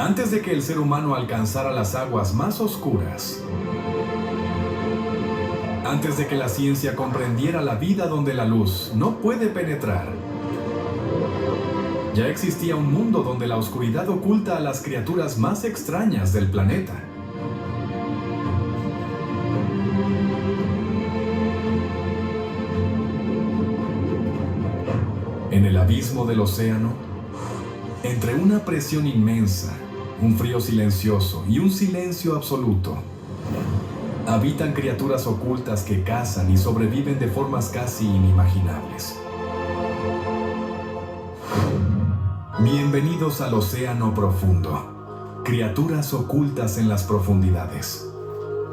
Antes de que el ser humano alcanzara las aguas más oscuras, antes de que la ciencia comprendiera la vida donde la luz no puede penetrar, ya existía un mundo donde la oscuridad oculta a las criaturas más extrañas del planeta. En el abismo del océano, entre una presión inmensa, un frío silencioso y un silencio absoluto, habitan criaturas ocultas que cazan y sobreviven de formas casi inimaginables. Bienvenidos al océano profundo, criaturas ocultas en las profundidades.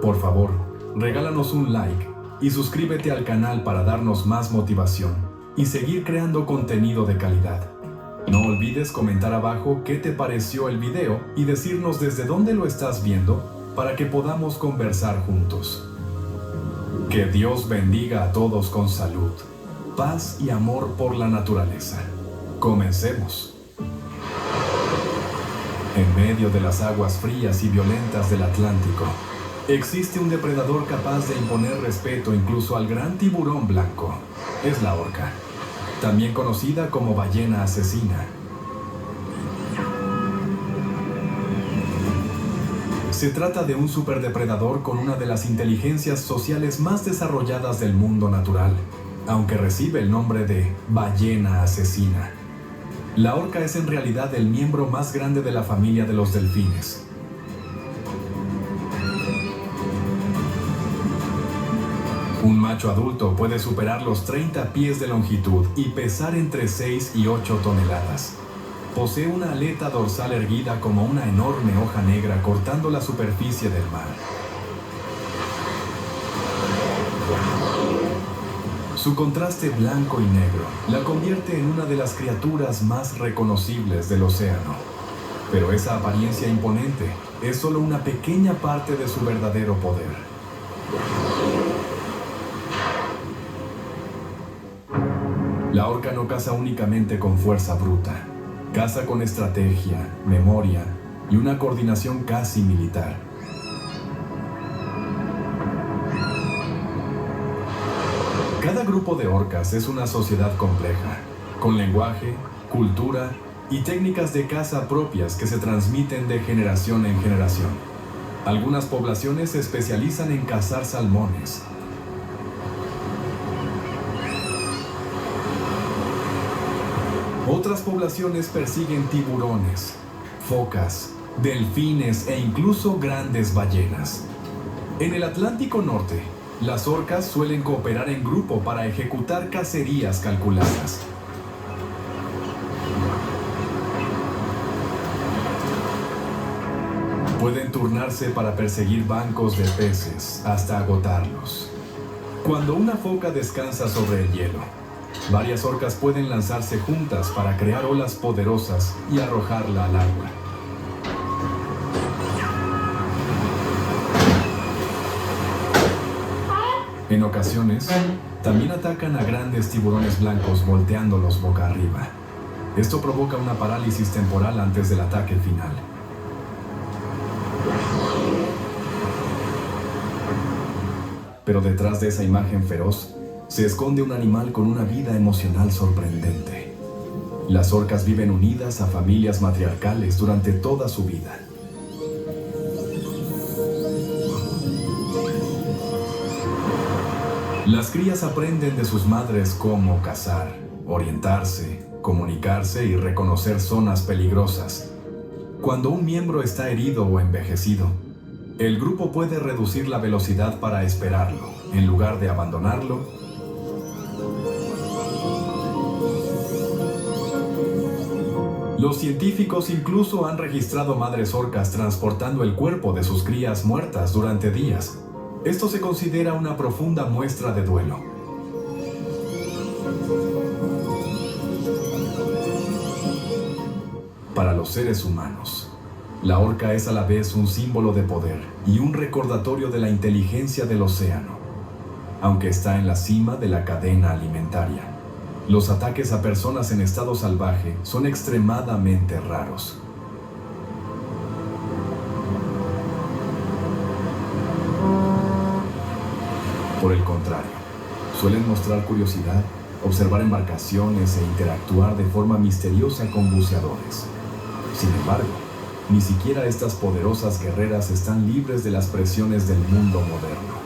Por favor, regálanos un like y suscríbete al canal para darnos más motivación y seguir creando contenido de calidad. No olvides comentar abajo qué te pareció el video y decirnos desde dónde lo estás viendo para que podamos conversar juntos. Que Dios bendiga a todos con salud, paz y amor por la naturaleza. Comencemos. En medio de las aguas frías y violentas del Atlántico, existe un depredador capaz de imponer respeto incluso al gran tiburón blanco. Es la orca, también conocida como ballena asesina. Se trata de un superdepredador con una de las inteligencias sociales más desarrolladas del mundo natural, aunque recibe el nombre de ballena asesina. La orca es en realidad el miembro más grande de la familia de los delfines. Un macho adulto puede superar los 30 pies de longitud y pesar entre 6 y 8 toneladas. Posee una aleta dorsal erguida como una enorme hoja negra cortando la superficie del mar. Su contraste blanco y negro la convierte en una de las criaturas más reconocibles del océano. Pero esa apariencia imponente es solo una pequeña parte de su verdadero poder. La orca no caza únicamente con fuerza bruta. Caza con estrategia, memoria y una coordinación casi militar. Cada grupo de orcas es una sociedad compleja, con lenguaje, cultura y técnicas de caza propias que se transmiten de generación en generación. Algunas poblaciones se especializan en cazar salmones. Otras poblaciones persiguen tiburones, focas, delfines e incluso grandes ballenas. En el Atlántico Norte, las orcas suelen cooperar en grupo para ejecutar cacerías calculadas. Pueden turnarse para perseguir bancos de peces hasta agotarlos. Cuando una foca descansa sobre el hielo, varias orcas pueden lanzarse juntas para crear olas poderosas y arrojarla al agua. En ocasiones, también atacan a grandes tiburones blancos volteándolos boca arriba. Esto provoca una parálisis temporal antes del ataque final. Pero detrás de esa imagen feroz, se esconde un animal con una vida emocional sorprendente. Las orcas viven unidas a familias matriarcales durante toda su vida. Las crías aprenden de sus madres cómo cazar, orientarse, comunicarse y reconocer zonas peligrosas. Cuando un miembro está herido o envejecido, el grupo puede reducir la velocidad para esperarlo, en lugar de abandonarlo. Los científicos incluso han registrado madres orcas transportando el cuerpo de sus crías muertas durante días. Esto se considera una profunda muestra de duelo. Para los seres humanos, la orca es a la vez un símbolo de poder y un recordatorio de la inteligencia del océano. Aunque está en la cima de la cadena alimentaria, los ataques a personas en estado salvaje son extremadamente raros. Por el contrario, suelen mostrar curiosidad, observar embarcaciones e interactuar de forma misteriosa con buceadores. Sin embargo, ni siquiera estas poderosas guerreras están libres de las presiones del mundo moderno.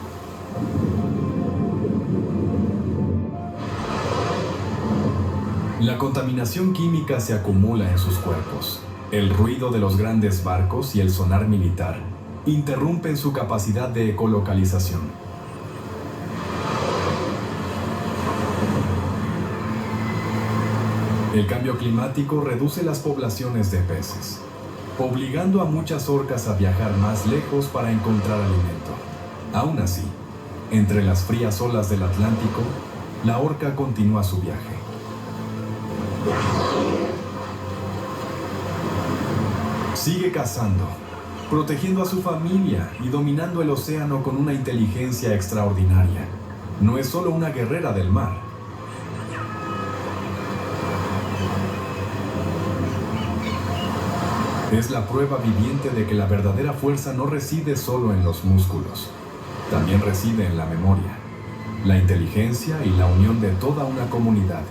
La contaminación química se acumula en sus cuerpos. El ruido de los grandes barcos y el sonar militar interrumpen su capacidad de ecolocalización. El cambio climático reduce las poblaciones de peces, obligando a muchas orcas a viajar más lejos para encontrar alimento. Aún así, entre las frías olas del Atlántico, la orca continúa su viaje. Sigue cazando, protegiendo a su familia y dominando el océano con una inteligencia extraordinaria. No es solo una guerrera del mar. Es la prueba viviente de que la verdadera fuerza no reside solo en los músculos, también reside en la memoria, la inteligencia y la unión de toda una comunidad.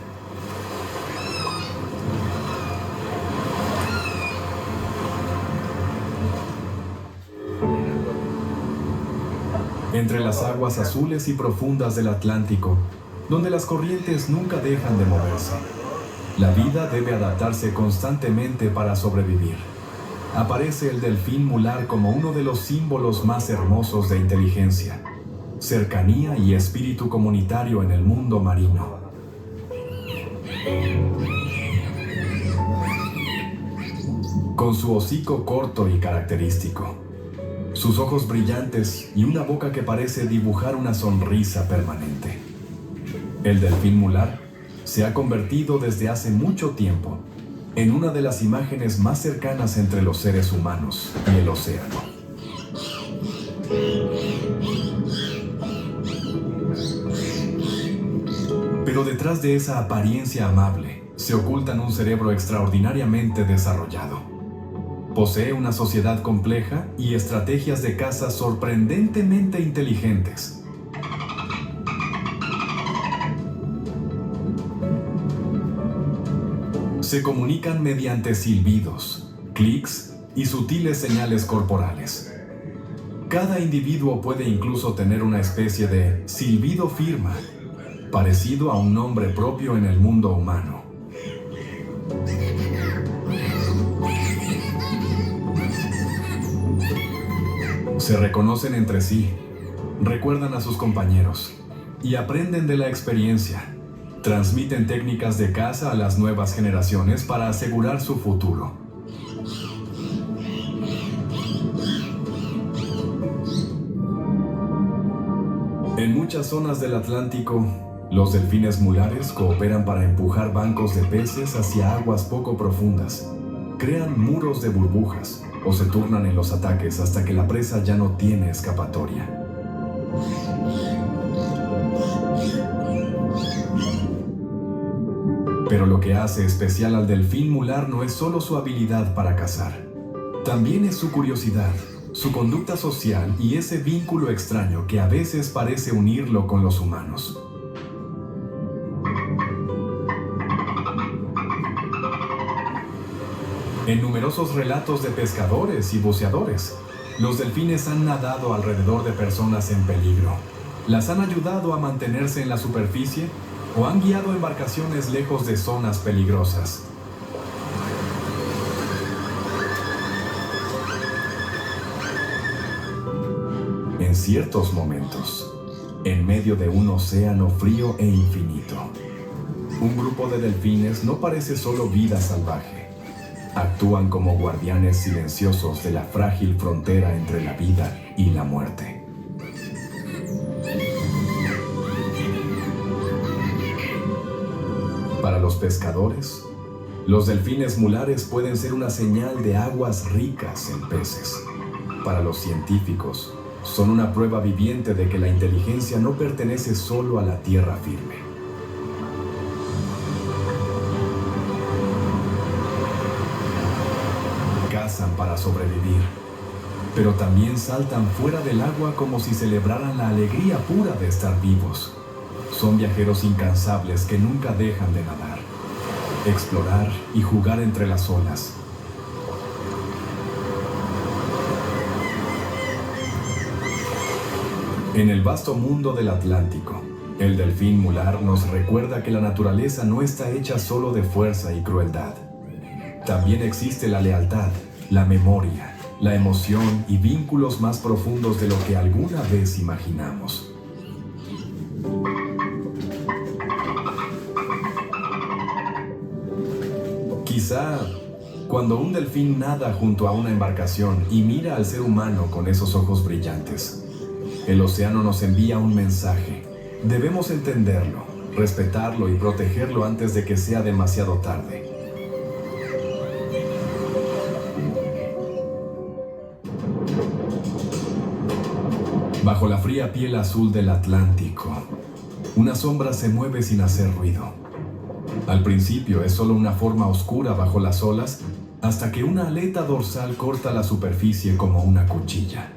Entre las aguas azules y profundas del Atlántico, donde las corrientes nunca dejan de moverse, la vida debe adaptarse constantemente para sobrevivir. Aparece el delfín mular como uno de los símbolos más hermosos de inteligencia, cercanía y espíritu comunitario en el mundo marino. Con su hocico corto y característico, sus ojos brillantes y una boca que parece dibujar una sonrisa permanente, el delfín mular se ha convertido desde hace mucho tiempo en una de las imágenes más cercanas entre los seres humanos y el océano. Pero detrás de esa apariencia amable se ocultan un cerebro extraordinariamente desarrollado. Posee una sociedad compleja y estrategias de caza sorprendentemente inteligentes. Se comunican mediante silbidos, clics y sutiles señales corporales. Cada individuo puede incluso tener una especie de silbido firma, parecido a un nombre propio en el mundo humano. Se reconocen entre sí, recuerdan a sus compañeros y aprenden de la experiencia. Transmiten técnicas de caza a las nuevas generaciones para asegurar su futuro. En muchas zonas del Atlántico, los delfines mulares cooperan para empujar bancos de peces hacia aguas poco profundas. Crean muros de burbujas o se turnan en los ataques hasta que la presa ya no tiene escapatoria. Pero lo que hace especial al delfín mular no es solo su habilidad para cazar. También es su curiosidad, su conducta social y ese vínculo extraño que a veces parece unirlo con los humanos. En numerosos relatos de pescadores y buceadores, los delfines han nadado alrededor de personas en peligro. Las han ayudado a mantenerse en la superficie o han guiado embarcaciones lejos de zonas peligrosas. En ciertos momentos, en medio de un océano frío e infinito, un grupo de delfines no parece solo vida salvaje. Actúan como guardianes silenciosos de la frágil frontera entre la vida y la muerte. Para los pescadores, los delfines mulares pueden ser una señal de aguas ricas en peces. Para los científicos, son una prueba viviente de que la inteligencia no pertenece solo a la tierra firme. Cazan para sobrevivir, pero también saltan fuera del agua como si celebraran la alegría pura de estar vivos. Son viajeros incansables que nunca dejan de nadar, explorar y jugar entre las olas. En el vasto mundo del Atlántico, el delfín mular nos recuerda que la naturaleza no está hecha solo de fuerza y crueldad. También existe la lealtad, la memoria, la emoción y vínculos más profundos de lo que alguna vez imaginamos. Quizá cuando un delfín nada junto a una embarcación y mira al ser humano con esos ojos brillantes, el océano nos envía un mensaje. Debemos entenderlo, respetarlo y protegerlo antes de que sea demasiado tarde. Bajo la fría piel azul del Atlántico, una sombra se mueve sin hacer ruido. Al principio es solo una forma oscura bajo las olas, hasta que una aleta dorsal corta la superficie como una cuchilla.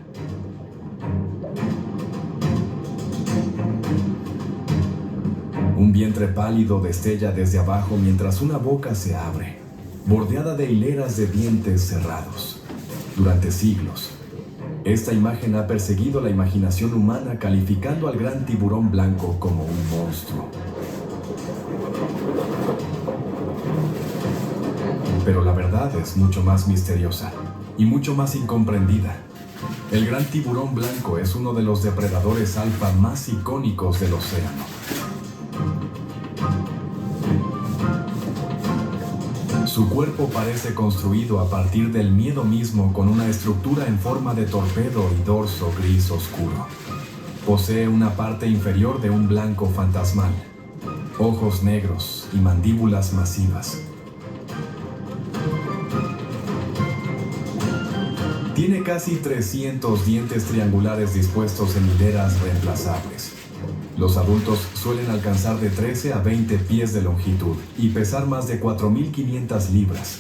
Un vientre pálido destella desde abajo mientras una boca se abre, bordeada de hileras de dientes cerrados. Durante siglos, esta imagen ha perseguido la imaginación humana, calificando al gran tiburón blanco como un monstruo. Pero la verdad es mucho más misteriosa y mucho más incomprendida. El gran tiburón blanco es uno de los depredadores alfa más icónicos del océano. Su cuerpo parece construido a partir del miedo mismo, con una estructura en forma de torpedo y dorso gris oscuro. Posee una parte inferior de un blanco fantasmal, ojos negros y mandíbulas masivas. Tiene casi 300 dientes triangulares dispuestos en hileras reemplazables. Los adultos suelen alcanzar de 13 a 20 pies de longitud y pesar más de 4.500 libras.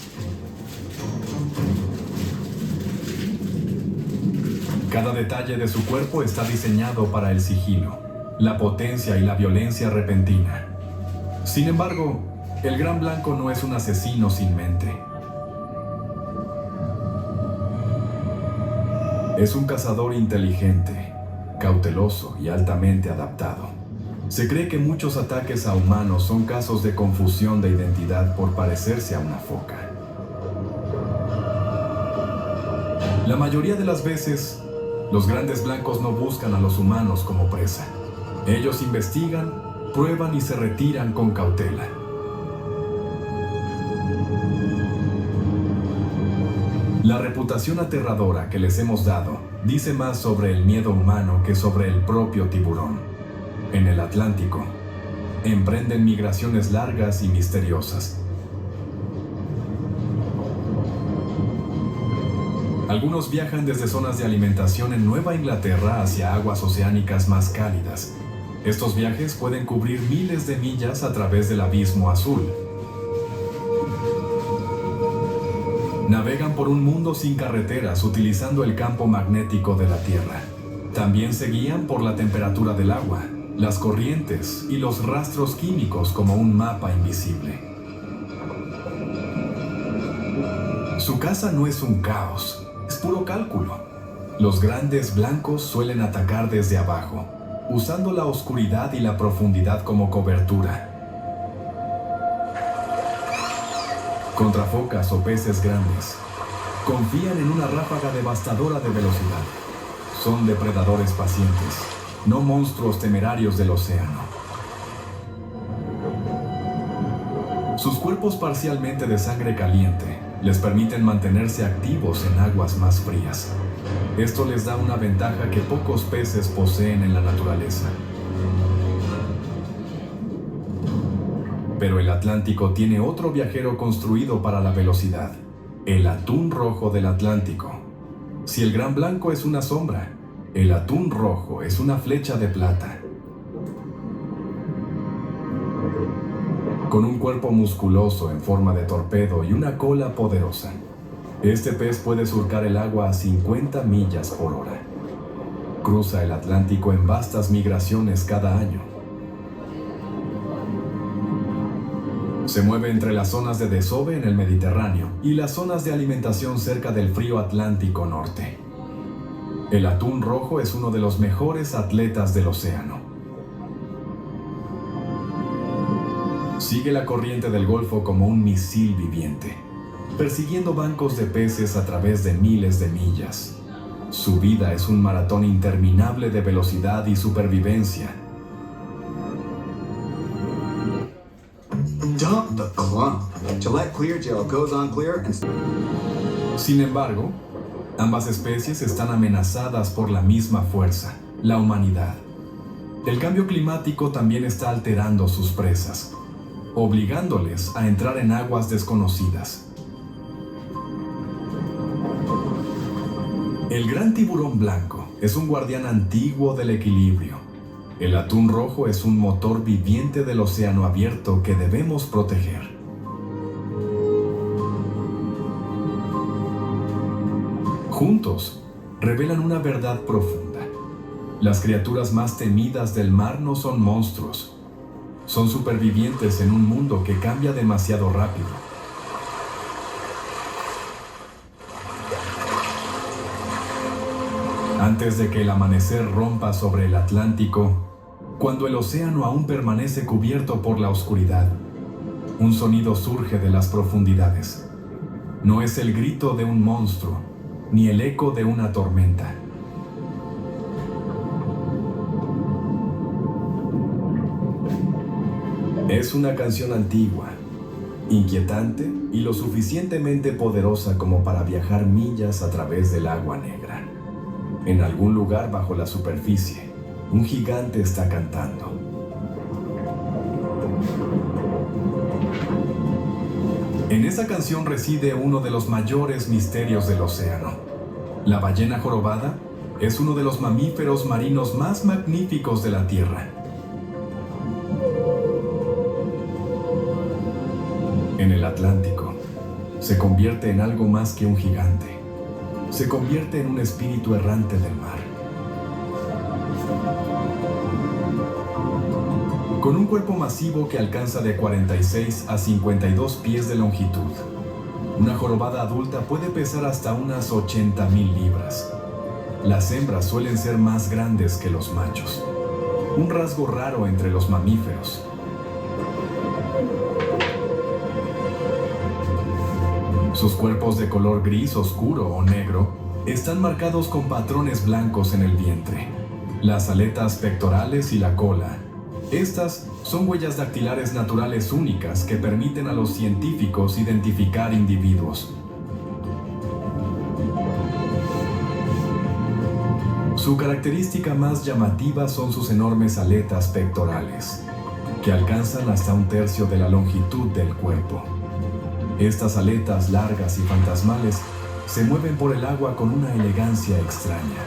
Cada detalle de su cuerpo está diseñado para el sigilo, la potencia y la violencia repentina. Sin embargo, el gran blanco no es un asesino sin mente. Es un cazador inteligente, cauteloso y altamente adaptado. Se cree que muchos ataques a humanos son casos de confusión de identidad por parecerse a una foca. La mayoría de las veces, los grandes blancos no buscan a los humanos como presa. Ellos investigan, prueban y se retiran con cautela. La reputación aterradora que les hemos dado dice más sobre el miedo humano que sobre el propio tiburón. En el Atlántico, emprenden migraciones largas y misteriosas. Algunos viajan desde zonas de alimentación en Nueva Inglaterra hacia aguas oceánicas más cálidas. Estos viajes pueden cubrir miles de millas a través del abismo azul. Navegan por un mundo sin carreteras utilizando el campo magnético de la Tierra. También se guían por la temperatura del agua, las corrientes y los rastros químicos como un mapa invisible. Su caza no es un caos, es puro cálculo. Los grandes blancos suelen atacar desde abajo, usando la oscuridad y la profundidad como cobertura. Contra focas o peces grandes, confían en una ráfaga devastadora de velocidad. Son depredadores pacientes, no monstruos temerarios del océano. Sus cuerpos parcialmente de sangre caliente les permiten mantenerse activos en aguas más frías. Esto les da una ventaja que pocos peces poseen en la naturaleza. Pero el Atlántico tiene otro viajero construido para la velocidad: el atún rojo del Atlántico. Si el gran blanco es una sombra, el atún rojo es una flecha de plata. Con un cuerpo musculoso en forma de torpedo y una cola poderosa, Este pez puede surcar el agua a 50 millas por hora. Cruza el Atlántico en vastas migraciones cada año. Se mueve entre las zonas de desove en el Mediterráneo y las zonas de alimentación cerca del frío Atlántico Norte. El atún rojo es uno de los mejores atletas del océano. Sigue la corriente del Golfo como un misil viviente, persiguiendo bancos de peces a través de miles de millas. Su vida es un maratón interminable de velocidad y supervivencia. Dump the clump. Gillette Clear Gel goes on clear and... Sin embargo, ambas especies están amenazadas por la misma fuerza, la humanidad. El cambio climático también está alterando sus presas, obligándoles a entrar en aguas desconocidas. El gran tiburón blanco es un guardián antiguo del equilibrio. El atún rojo es un motor viviente del océano abierto que debemos proteger. Juntos, revelan una verdad profunda. Las criaturas más temidas del mar no son monstruos. Son supervivientes en un mundo que cambia demasiado rápido. Antes de que el amanecer rompa sobre el Atlántico, cuando el océano aún permanece cubierto por la oscuridad, un sonido surge de las profundidades. No es el grito de un monstruo, ni el eco de una tormenta. Es una canción antigua, inquietante y lo suficientemente poderosa como para viajar millas a través del agua negra. En algún lugar bajo la superficie, un gigante está cantando. En esa canción reside uno de los mayores misterios del océano. La ballena jorobada es uno de los mamíferos marinos más magníficos de la Tierra. En el Atlántico, se convierte en algo más que un gigante. Se convierte en un espíritu errante del mar. Con un cuerpo masivo que alcanza de 46 a 52 pies de longitud, una jorobada adulta puede pesar hasta unas 80,000 libras. Las hembras suelen ser más grandes que los machos, un rasgo raro entre los mamíferos. Sus cuerpos de color gris oscuro o negro están marcados con patrones blancos en el vientre, las aletas pectorales y la cola. Estas son huellas dactilares naturales únicas que permiten a los científicos identificar individuos. Su característica más llamativa son sus enormes aletas pectorales, que alcanzan hasta un tercio de la longitud del cuerpo. Estas aletas largas y fantasmales se mueven por el agua con una elegancia extraña.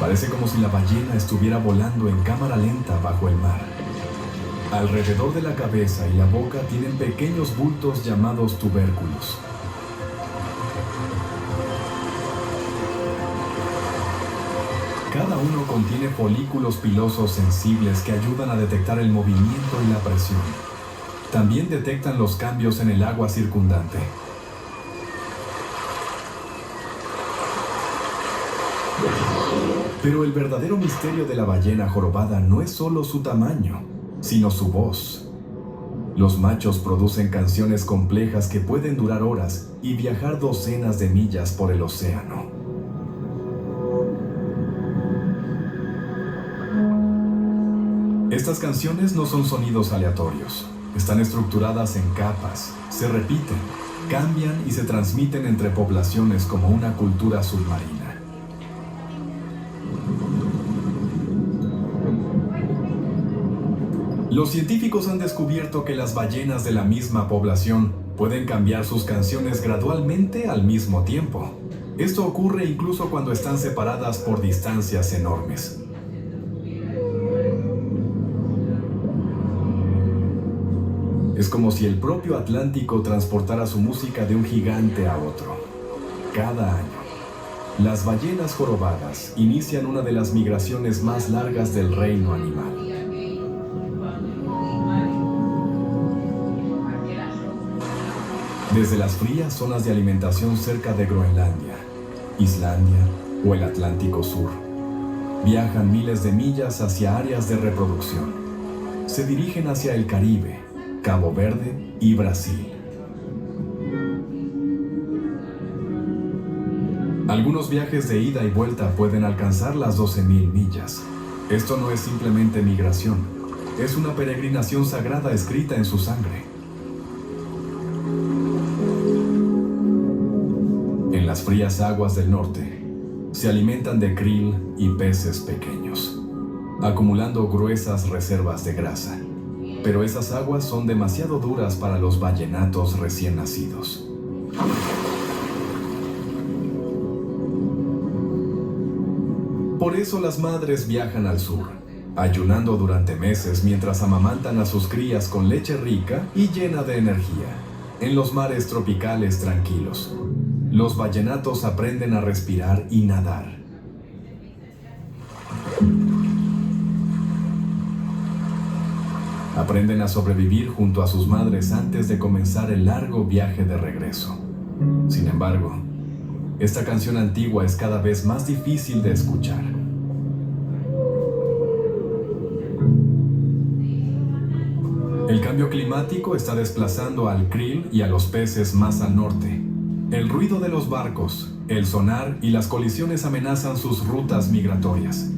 Parece como si la ballena estuviera volando en cámara lenta bajo el mar. Alrededor de la cabeza y la boca tienen pequeños bultos llamados tubérculos. Cada uno contiene folículos pilosos sensibles que ayudan a detectar el movimiento y la presión. También detectan los cambios en el agua circundante. Pero el verdadero misterio de la ballena jorobada no es solo su tamaño, sino su voz. Los machos producen canciones complejas que pueden durar horas y viajar docenas de millas por el océano. Estas canciones no son sonidos aleatorios. Están estructuradas en capas, se repiten, cambian y se transmiten entre poblaciones como una cultura submarina. Los científicos han descubierto que las ballenas de la misma población pueden cambiar sus canciones gradualmente al mismo tiempo. Esto ocurre incluso cuando están separadas por distancias enormes. Es como si el propio Atlántico transportara su música de un gigante a otro. Cada año, las ballenas jorobadas inician una de las migraciones más largas del reino animal. Desde las frías zonas de alimentación cerca de Groenlandia, Islandia o el Atlántico Sur, viajan miles de millas hacia áreas de reproducción. Se dirigen hacia el Caribe, Cabo Verde y Brasil. Algunos viajes de ida y vuelta pueden alcanzar las 12.000 millas. Esto no es simplemente migración, es una peregrinación sagrada escrita en su sangre. En las frías aguas del norte, se alimentan de krill y peces pequeños, acumulando gruesas reservas de grasa. Pero esas aguas son demasiado duras para los ballenatos recién nacidos. Por eso las madres viajan al sur, ayunando durante meses mientras amamantan a sus crías con leche rica y llena de energía. En los mares tropicales tranquilos, los ballenatos aprenden a respirar y nadar. Aprenden a sobrevivir junto a sus madres antes de comenzar el largo viaje de regreso. Sin embargo, esta canción antigua es cada vez más difícil de escuchar. El cambio climático está desplazando al krill y a los peces más al norte. El ruido de los barcos, el sonar y las colisiones amenazan sus rutas migratorias.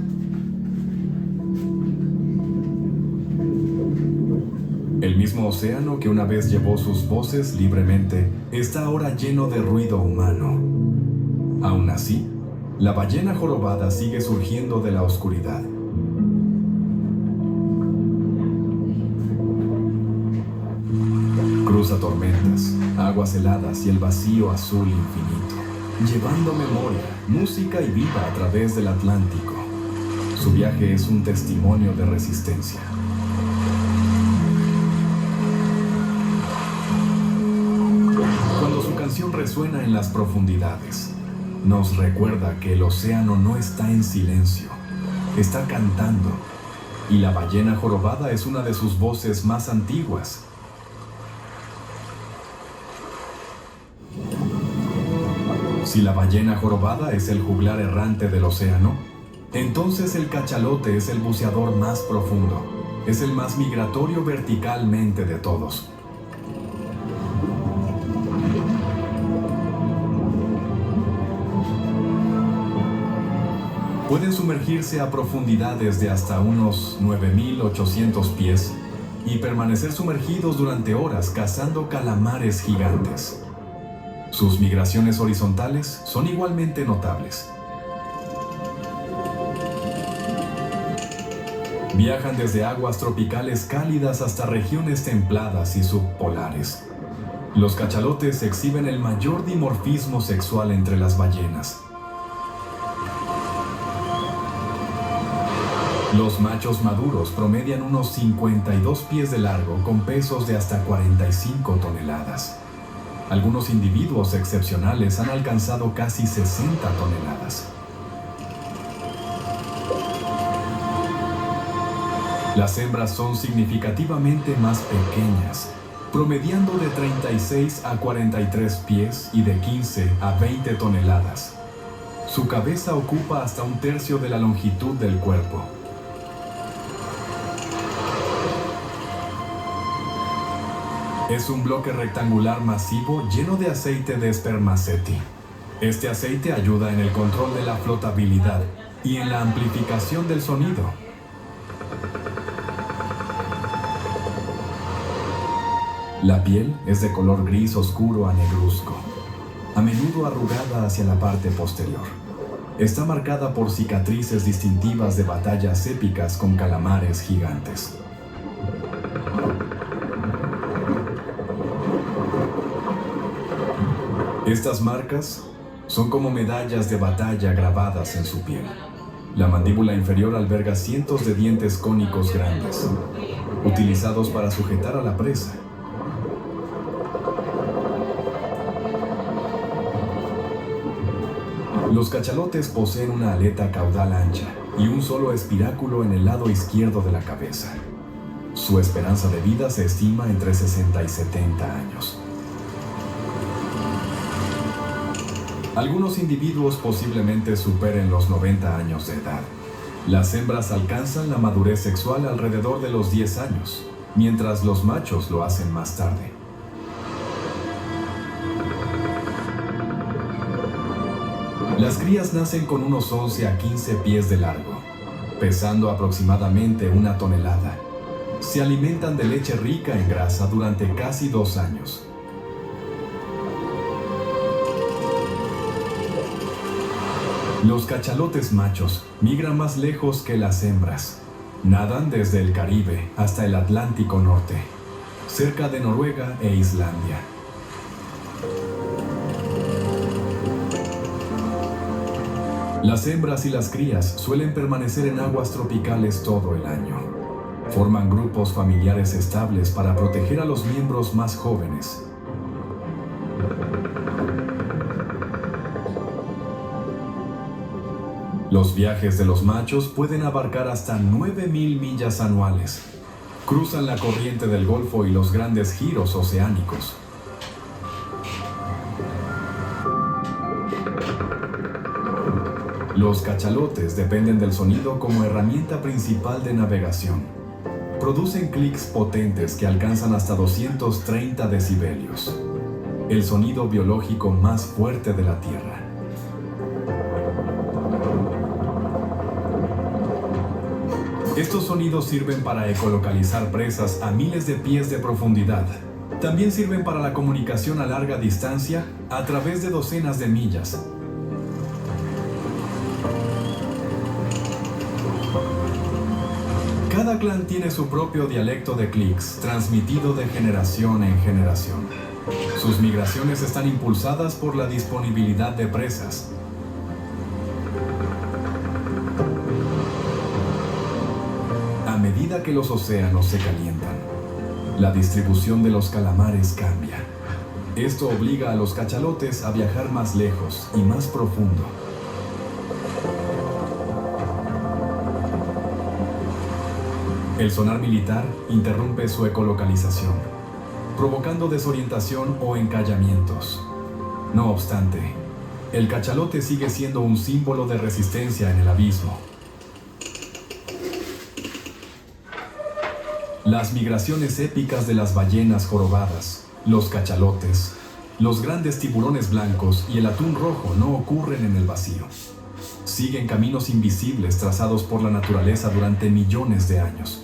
El mismo océano que una vez llevó sus voces libremente está ahora lleno de ruido humano. Aún así, la ballena jorobada sigue surgiendo de la oscuridad. Cruza tormentas, aguas heladas y el vacío azul infinito, llevando memoria, música y vida a través del Atlántico. Su viaje es un testimonio de resistencia. Cuando su canción resuena en las profundidades, nos recuerda que el océano no está en silencio, está cantando, y la ballena jorobada es una de sus voces más antiguas. Si la ballena jorobada es el juglar errante del océano, entonces el cachalote es el buceador más profundo, es el más migratorio verticalmente de todos. Pueden sumergirse a profundidades de hasta unos 9.800 pies y permanecer sumergidos durante horas cazando calamares gigantes. Sus migraciones horizontales son igualmente notables. Viajan desde aguas tropicales cálidas hasta regiones templadas y subpolares. Los cachalotes exhiben el mayor dimorfismo sexual entre las ballenas. Los machos maduros promedian unos 52 pies de largo con pesos de hasta 45 toneladas. Algunos individuos excepcionales han alcanzado casi 60 toneladas. Las hembras son significativamente más pequeñas, promediando de 36 a 43 pies y de 15 a 20 toneladas. Su cabeza ocupa hasta un tercio de la longitud del cuerpo. Es un bloque rectangular masivo lleno de aceite de spermaceti. Este aceite ayuda en el control de la flotabilidad y en la amplificación del sonido. La piel es de color gris oscuro a negruzco, a menudo arrugada hacia la parte posterior. Está marcada por cicatrices distintivas de batallas épicas con calamares gigantes. Estas marcas son como medallas de batalla grabadas en su piel. La mandíbula inferior alberga cientos de dientes cónicos grandes, utilizados para sujetar a la presa. Los cachalotes poseen una aleta caudal ancha y un solo espiráculo en el lado izquierdo de la cabeza. Su esperanza de vida se estima entre 60 y 70 años. Algunos individuos posiblemente superen los 90 años de edad. Las hembras alcanzan la madurez sexual alrededor de los 10 años, mientras los machos lo hacen más tarde. Las crías nacen con unos 11 a 15 pies de largo, pesando aproximadamente 1 tonelada. Se alimentan de leche rica en grasa durante casi 2 años. Los cachalotes machos migran más lejos que las hembras. Nadan desde el Caribe hasta el Atlántico Norte, cerca de Noruega e Islandia. Las hembras y las crías suelen permanecer en aguas tropicales todo el año. Forman grupos familiares estables para proteger a los miembros más jóvenes. Los viajes de los machos pueden abarcar hasta 9.000 millas anuales. Cruzan la corriente del Golfo y los grandes giros oceánicos. Los cachalotes dependen del sonido como herramienta principal de navegación. Producen clics potentes que alcanzan hasta 230 decibelios, el sonido biológico más fuerte de la Tierra. Estos sonidos sirven para ecolocalizar presas a miles de pies de profundidad. También sirven para la comunicación a larga distancia a través de docenas de millas. Cada clan tiene su propio dialecto de clics, transmitido de generación en generación. Sus migraciones están impulsadas por la disponibilidad de presas. A medida que los océanos se calientan, la distribución de los calamares cambia. Esto obliga a los cachalotes a viajar más lejos y más profundo. El sonar militar interrumpe su ecolocalización, provocando desorientación o encallamientos. No obstante, el cachalote sigue siendo un símbolo de resistencia en el abismo. Las migraciones épicas de las ballenas jorobadas, los cachalotes, los grandes tiburones blancos y el atún rojo no ocurren en el vacío. Siguen caminos invisibles trazados por la naturaleza durante millones de años.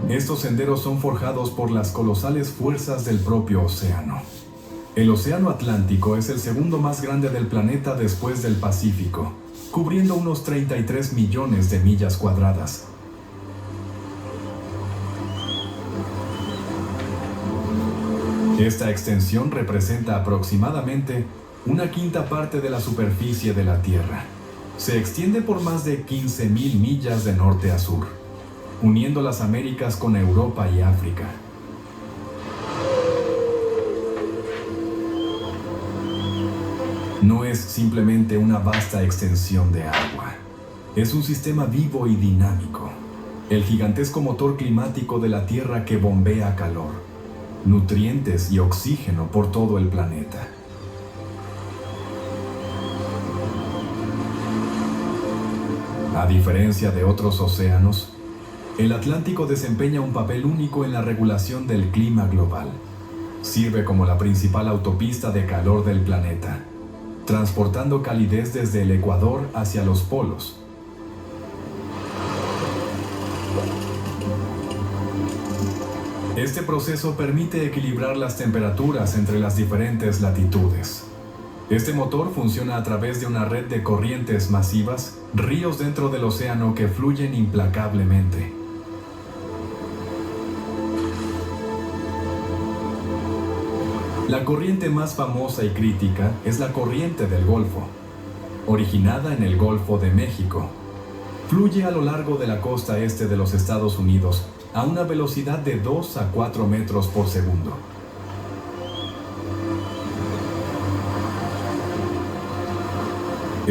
Estos senderos son forjados por las colosales fuerzas del propio océano. El océano Atlántico es el segundo más grande del planeta después del Pacífico, cubriendo unos 33 millones de millas cuadradas. Esta extensión representa aproximadamente 1/5 parte de la superficie de la Tierra. Se extiende por más de 15.000 millas de norte a sur, uniendo las Américas con Europa y África. No es simplemente una vasta extensión de agua. Es un sistema vivo y dinámico, el gigantesco motor climático de la Tierra que bombea calor, nutrientes y oxígeno por todo el planeta. A diferencia de otros océanos, el Atlántico desempeña un papel único en la regulación del clima global. Sirve como la principal autopista de calor del planeta, transportando calidez desde el Ecuador hacia los polos. Este proceso permite equilibrar las temperaturas entre las diferentes latitudes. Este motor funciona a través de una red de corrientes masivas, ríos dentro del océano que fluyen implacablemente. La corriente más famosa y crítica es la corriente del Golfo, originada en el Golfo de México. Fluye a lo largo de la costa este de los Estados Unidos a una velocidad de 2 a 4 metros por segundo.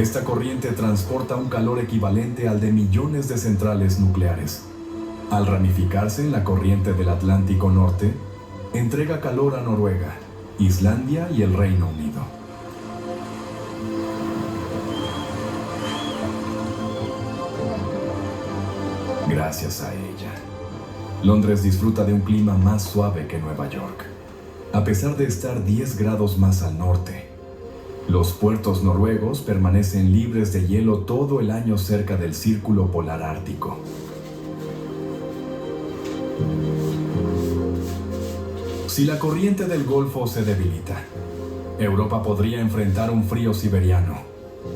Esta corriente transporta un calor equivalente al de millones de centrales nucleares. Al ramificarse en la corriente del Atlántico Norte, entrega calor a Noruega, Islandia y el Reino Unido. Gracias a ella, Londres disfruta de un clima más suave que Nueva York. A pesar de estar 10 grados más al norte, los puertos noruegos permanecen libres de hielo todo el año cerca del Círculo Polar Ártico. Si la corriente del Golfo se debilita, Europa podría enfrentar un frío siberiano,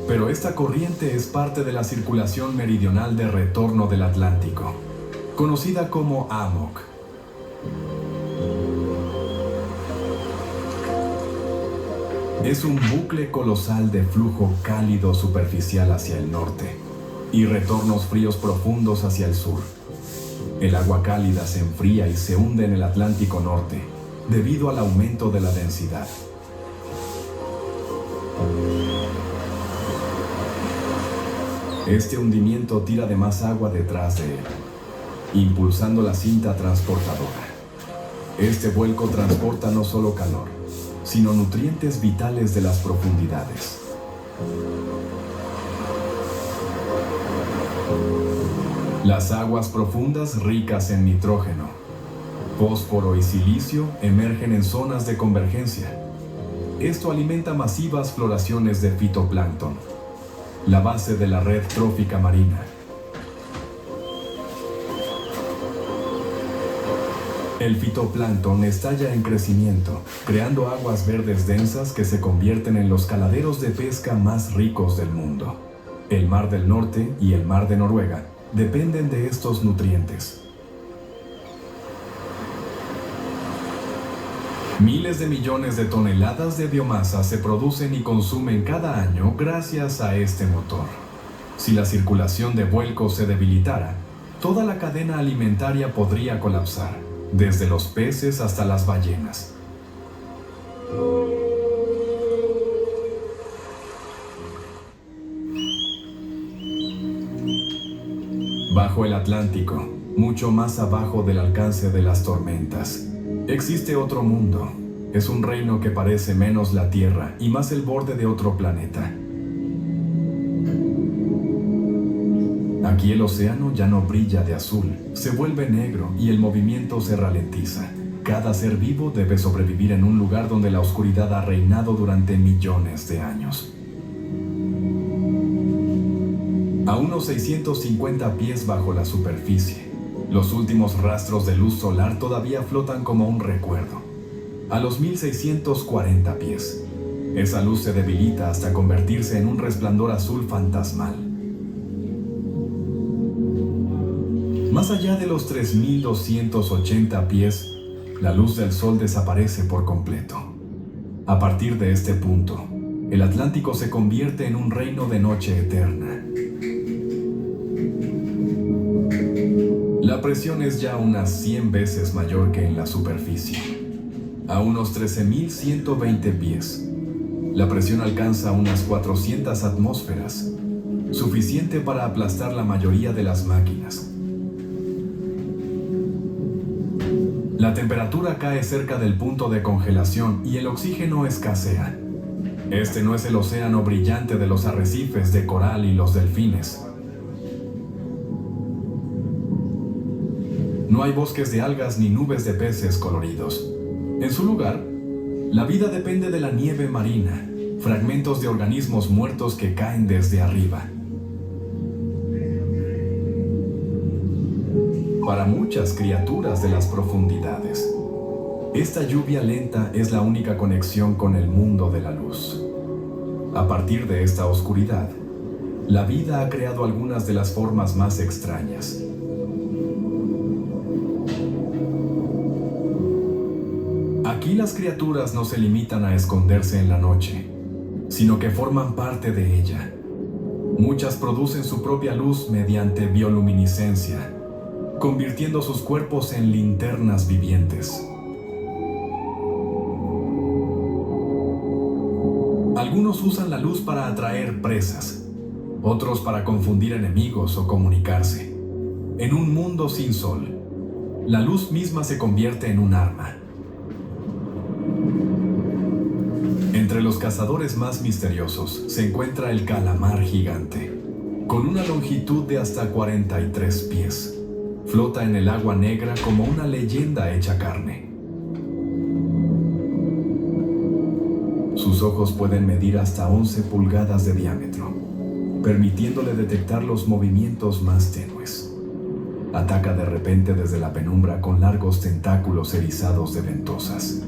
pero esta corriente es parte de la circulación meridional de retorno del Atlántico, conocida como AMOC. Es un bucle colosal de flujo cálido superficial hacia el norte y retornos fríos profundos hacia el sur. El agua cálida se enfría y se hunde en el Atlántico Norte debido al aumento de la densidad. Este hundimiento tira de más agua detrás de él, impulsando la cinta transportadora. Este vuelco transporta no solo calor, sino nutrientes vitales de las profundidades. Las aguas profundas ricas en nitrógeno, fósforo y silicio emergen en zonas de convergencia. Esto alimenta masivas floraciones de fitoplancton, la base de la red trófica marina. El fitoplancton estalla en crecimiento, creando aguas verdes densas que se convierten en los caladeros de pesca más ricos del mundo. El Mar del Norte y el Mar de Noruega dependen de estos nutrientes. Miles de millones de toneladas de biomasa se producen y consumen cada año gracias a este motor. Si la circulación de vuelco se debilitara, toda la cadena alimentaria podría colapsar, desde los peces hasta las ballenas. Bajo el Atlántico, mucho más abajo del alcance de las tormentas, existe otro mundo. Es un reino que parece menos la Tierra y más el borde de otro planeta. Aquí el océano ya no brilla de azul, se vuelve negro y el movimiento se ralentiza. Cada ser vivo debe sobrevivir en un lugar donde la oscuridad ha reinado durante millones de años. A unos 650 pies bajo la superficie, los últimos rastros de luz solar todavía flotan como un recuerdo. A los 1640 pies, esa luz se debilita hasta convertirse en un resplandor azul fantasmal. Más allá de los 3280 pies, la luz del sol desaparece por completo. A partir de este punto, el Atlántico se convierte en un reino de noche eterna. La presión es ya unas 100 veces mayor que en la superficie. A unos 13.120 pies, la presión alcanza unas 400 atmósferas, suficiente para aplastar la mayoría de las máquinas. La temperatura cae cerca del punto de congelación y el oxígeno escasea. Este no es el océano brillante de los arrecifes de coral y los delfines. No hay bosques de algas ni nubes de peces coloridos. En su lugar, la vida depende de la nieve marina, fragmentos de organismos muertos que caen desde arriba. Para muchas criaturas de las profundidades, esta lluvia lenta es la única conexión con el mundo de la luz. A partir de esta oscuridad, la vida ha creado algunas de las formas más extrañas. Aquí las criaturas no se limitan a esconderse en la noche, sino que forman parte de ella. Muchas producen su propia luz mediante bioluminiscencia, convirtiendo sus cuerpos en linternas vivientes. Algunos usan la luz para atraer presas, otros para confundir enemigos o comunicarse. En un mundo sin sol, la luz misma se convierte en un arma. Entre los cazadores más misteriosos se encuentra el calamar gigante, con una longitud de hasta 43 pies. Flota en el agua negra como una leyenda hecha carne. Sus ojos pueden medir hasta 11 pulgadas de diámetro, permitiéndole detectar los movimientos más tenues. Ataca de repente desde la penumbra con largos tentáculos erizados de ventosas.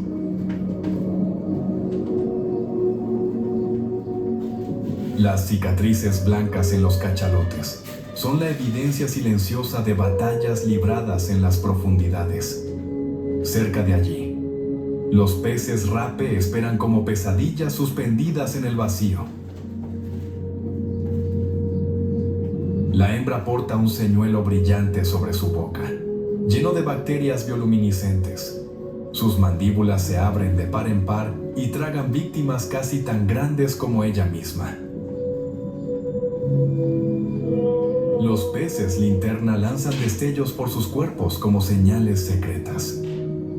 Las cicatrices blancas en los cachalotes son la evidencia silenciosa de batallas libradas en las profundidades. Cerca de allí, los peces rape esperan como pesadillas suspendidas en el vacío. La hembra porta un señuelo brillante sobre su boca, lleno de bacterias bioluminiscentes. Sus mandíbulas se abren de par en par y tragan víctimas casi tan grandes como ella misma. Los peces linterna lanzan destellos por sus cuerpos como señales secretas.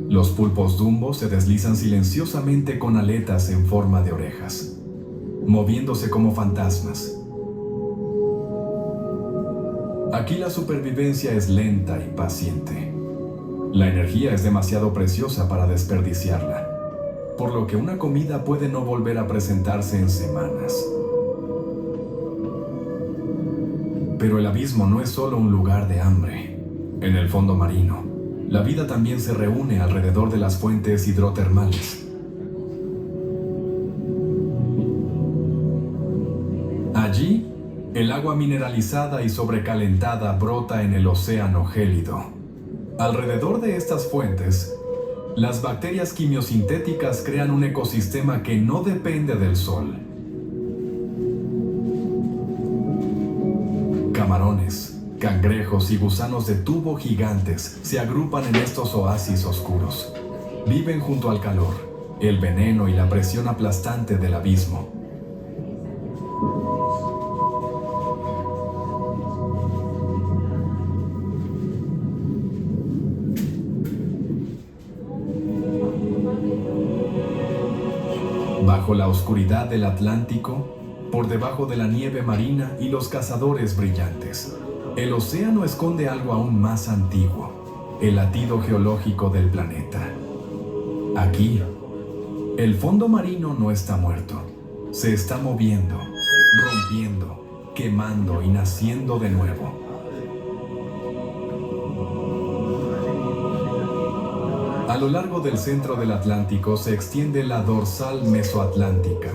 Los pulpos Dumbo se deslizan silenciosamente con aletas en forma de orejas, moviéndose como fantasmas. Aquí la supervivencia es lenta y paciente. La energía es demasiado preciosa para desperdiciarla, por lo que una comida puede no volver a presentarse en semanas. Pero el abismo no es solo un lugar de hambre. En el fondo marino, la vida también se reúne alrededor de las fuentes hidrotermales. Allí, el agua mineralizada y sobrecalentada brota en el océano gélido. Alrededor de estas fuentes, las bacterias quimiosintéticas crean un ecosistema que no depende del sol. Camarones, cangrejos y gusanos de tubo gigantes se agrupan en estos oasis oscuros. Viven junto al calor, el veneno y la presión aplastante del abismo. Bajo la oscuridad del Atlántico, por debajo de la nieve marina y los cazadores brillantes, el océano esconde algo aún más antiguo, el latido geológico del planeta. Aquí, el fondo marino no está muerto, se está moviendo, rompiendo, quemando y naciendo de nuevo. A lo largo del centro del Atlántico se extiende la dorsal mesoatlántica,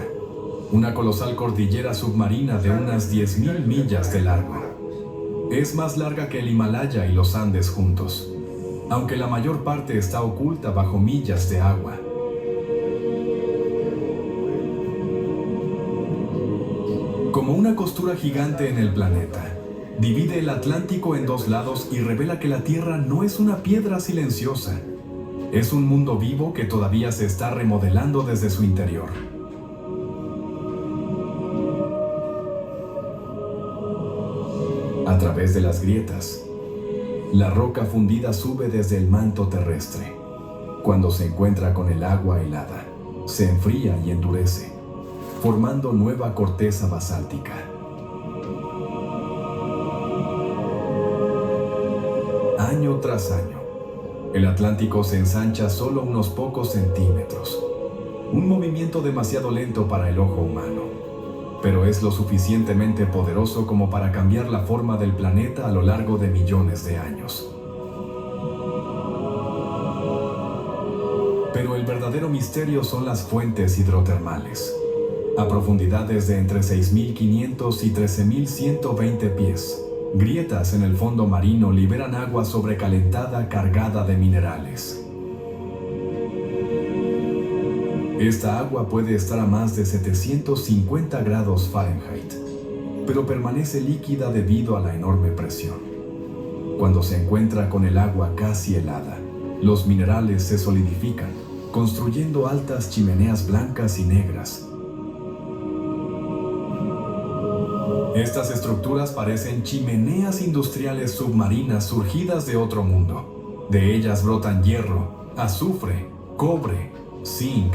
una colosal cordillera submarina de unas 10.000 millas de largo. Es más larga que el Himalaya y los Andes juntos, aunque la mayor parte está oculta bajo millas de agua. Como una costura gigante en el planeta, divide el Atlántico en dos lados y revela que la Tierra no es una piedra silenciosa. Es un mundo vivo que todavía se está remodelando desde su interior. A través de las grietas, la roca fundida sube desde el manto terrestre. Cuando se encuentra con el agua helada, se enfría y endurece, formando nueva corteza basáltica. Año tras año, el Atlántico se ensancha solo unos pocos centímetros. Un movimiento demasiado lento para el ojo humano, pero es lo suficientemente poderoso como para cambiar la forma del planeta a lo largo de millones de años. Pero el verdadero misterio son las fuentes hidrotermales. A profundidades de entre 6.500 y 13.120 pies, grietas en el fondo marino liberan agua sobrecalentada cargada de minerales. Esta agua puede estar a más de 750 grados Fahrenheit, pero permanece líquida debido a la enorme presión. Cuando se encuentra con el agua casi helada, los minerales se solidifican, construyendo altas chimeneas blancas y negras. Estas estructuras parecen chimeneas industriales submarinas surgidas de otro mundo. De ellas brotan hierro, azufre, cobre, zinc,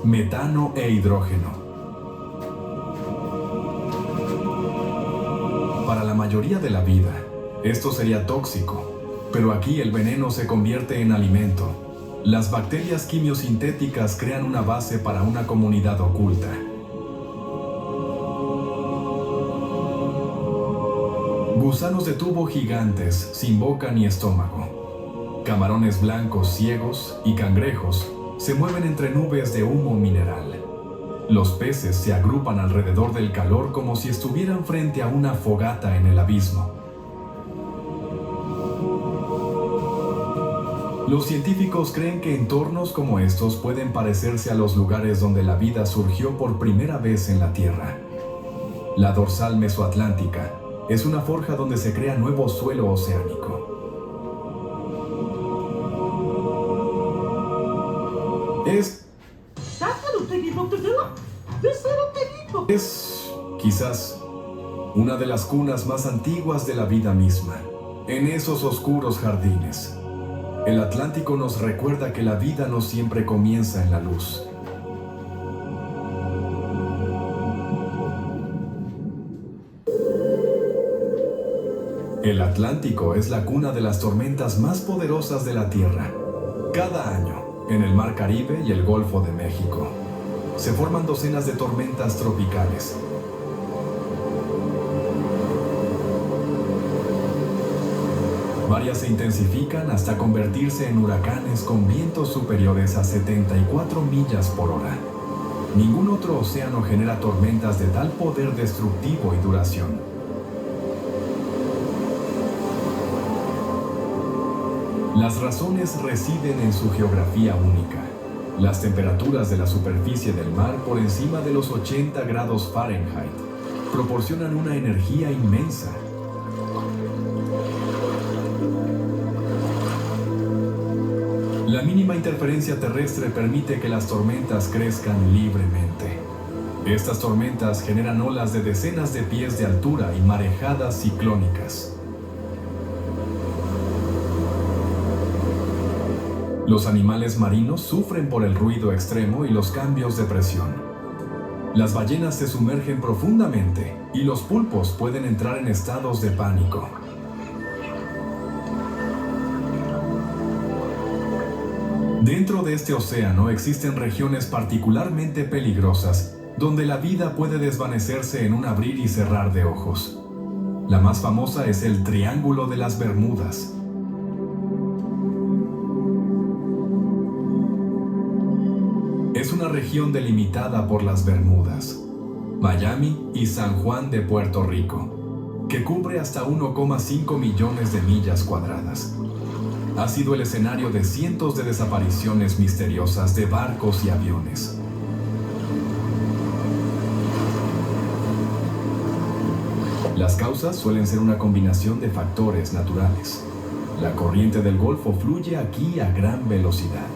metano e hidrógeno. Para la mayoría de la vida, esto sería tóxico, pero aquí el veneno se convierte en alimento. Las bacterias quimiosintéticas crean una base para una comunidad oculta. Gusanos de tubo gigantes, sin boca ni estómago. Camarones blancos ciegos y cangrejos se mueven entre nubes de humo mineral. Los peces se agrupan alrededor del calor como si estuvieran frente a una fogata en el abismo. Los científicos creen que entornos como estos pueden parecerse a los lugares donde la vida surgió por primera vez en la Tierra. La dorsal mesoatlántica es una forja donde se crea nuevo suelo oceánico. Es quizás una de las cunas más antiguas de la vida misma. En esos oscuros jardines, el Atlántico nos recuerda que la vida no siempre comienza en la luz. El Atlántico es la cuna de las tormentas más poderosas de la Tierra. Cada año, en el Mar Caribe y el Golfo de México, se forman docenas de tormentas tropicales. Varias se intensifican hasta convertirse en huracanes con vientos superiores a 74 millas por hora. Ningún otro océano genera tormentas de tal poder destructivo y duración. Las razones residen en su geografía única. Las temperaturas de la superficie del mar por encima de los 80 grados Fahrenheit proporcionan una energía inmensa. La mínima interferencia terrestre permite que las tormentas crezcan libremente. Estas tormentas generan olas de decenas de pies de altura y marejadas ciclónicas. Los animales marinos sufren por el ruido extremo y los cambios de presión. Las ballenas se sumergen profundamente y los pulpos pueden entrar en estados de pánico. Dentro de este océano existen regiones particularmente peligrosas donde la vida puede desvanecerse en un abrir y cerrar de ojos. La más famosa es el Triángulo de las Bermudas. Es una región delimitada por las Bermudas, Miami y San Juan de Puerto Rico, que cubre hasta 1,5 millones de millas cuadradas. Ha sido el escenario de cientos de desapariciones misteriosas de barcos y aviones. Las causas suelen ser una combinación de factores naturales. La corriente del Golfo fluye aquí a gran velocidad,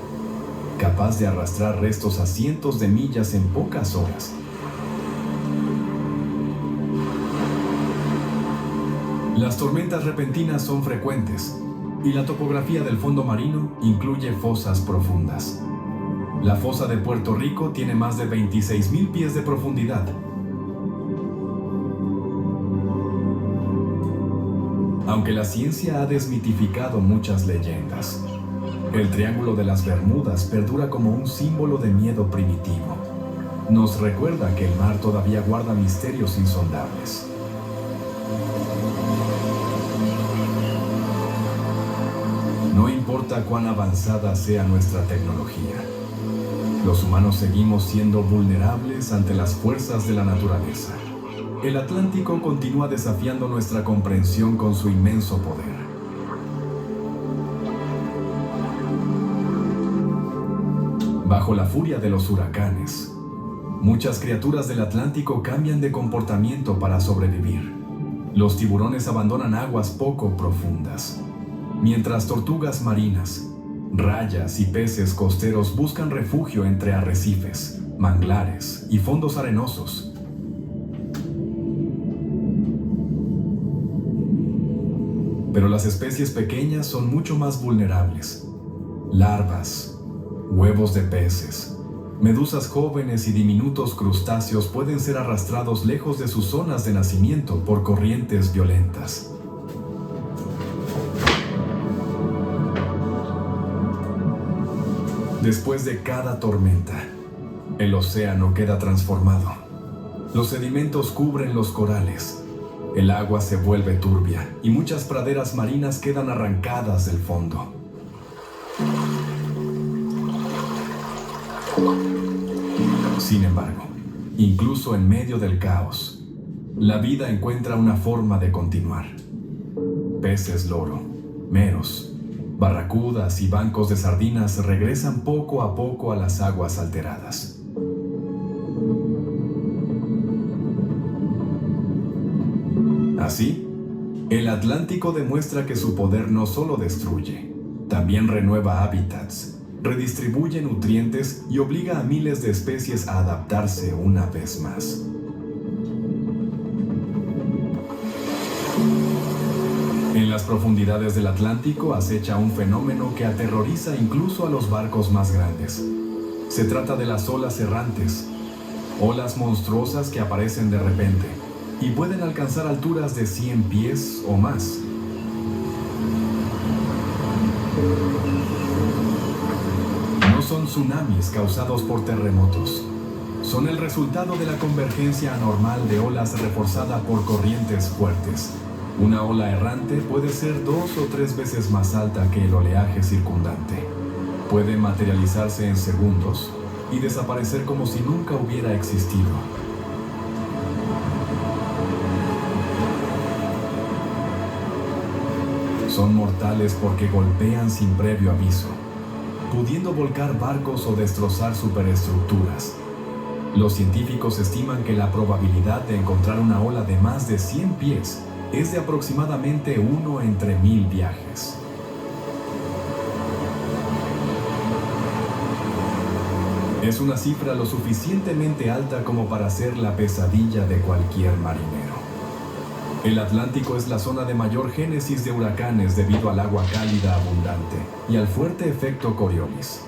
capaz de arrastrar restos a cientos de millas en pocas horas. Las tormentas repentinas son frecuentes y la topografía del fondo marino incluye fosas profundas. La fosa de Puerto Rico tiene más de 26,000 pies de profundidad. Aunque la ciencia ha desmitificado muchas leyendas, el Triángulo de las Bermudas perdura como un símbolo de miedo primitivo. Nos recuerda que el mar todavía guarda misterios insondables. No importa cuán avanzada sea nuestra tecnología, los humanos seguimos siendo vulnerables ante las fuerzas de la naturaleza. El Atlántico continúa desafiando nuestra comprensión con su inmenso poder. Bajo la furia de los huracanes, muchas criaturas del Atlántico cambian de comportamiento para sobrevivir. Los tiburones abandonan aguas poco profundas, mientras tortugas marinas, rayas y peces costeros buscan refugio entre arrecifes, manglares y fondos arenosos. Pero las especies pequeñas son mucho más vulnerables. Larvas, huevos de peces, medusas jóvenes y diminutos crustáceos pueden ser arrastrados lejos de sus zonas de nacimiento por corrientes violentas. Después de cada tormenta, el océano queda transformado. Los sedimentos cubren los corales, el agua se vuelve turbia y muchas praderas marinas quedan arrancadas del fondo. Sin embargo, incluso en medio del caos, la vida encuentra una forma de continuar. Peces loro, meros, barracudas y bancos de sardinas regresan poco a poco a las aguas alteradas. Así, el Atlántico demuestra que su poder no solo destruye, también renueva hábitats, redistribuye nutrientes y obliga a miles de especies a adaptarse una vez más. En las profundidades del Atlántico acecha un fenómeno que aterroriza incluso a los barcos más grandes. Se trata de las olas errantes, olas monstruosas que aparecen de repente y pueden alcanzar alturas de 100 pies o más. No son tsunamis causados por terremotos. Son el resultado de la convergencia anormal de olas reforzada por corrientes fuertes. Una ola errante puede ser 2 o 3 veces más alta que el oleaje circundante. Puede materializarse en segundos y desaparecer como si nunca hubiera existido. Son mortales porque golpean sin previo aviso, pudiendo volcar barcos o destrozar superestructuras. Los científicos estiman que la probabilidad de encontrar una ola de más de 100 pies es de aproximadamente 1 entre 1000 viajes. Es una cifra lo suficientemente alta como para ser la pesadilla de cualquier marinero. El Atlántico es la zona de mayor génesis de huracanes debido al agua cálida abundante y al fuerte efecto Coriolis.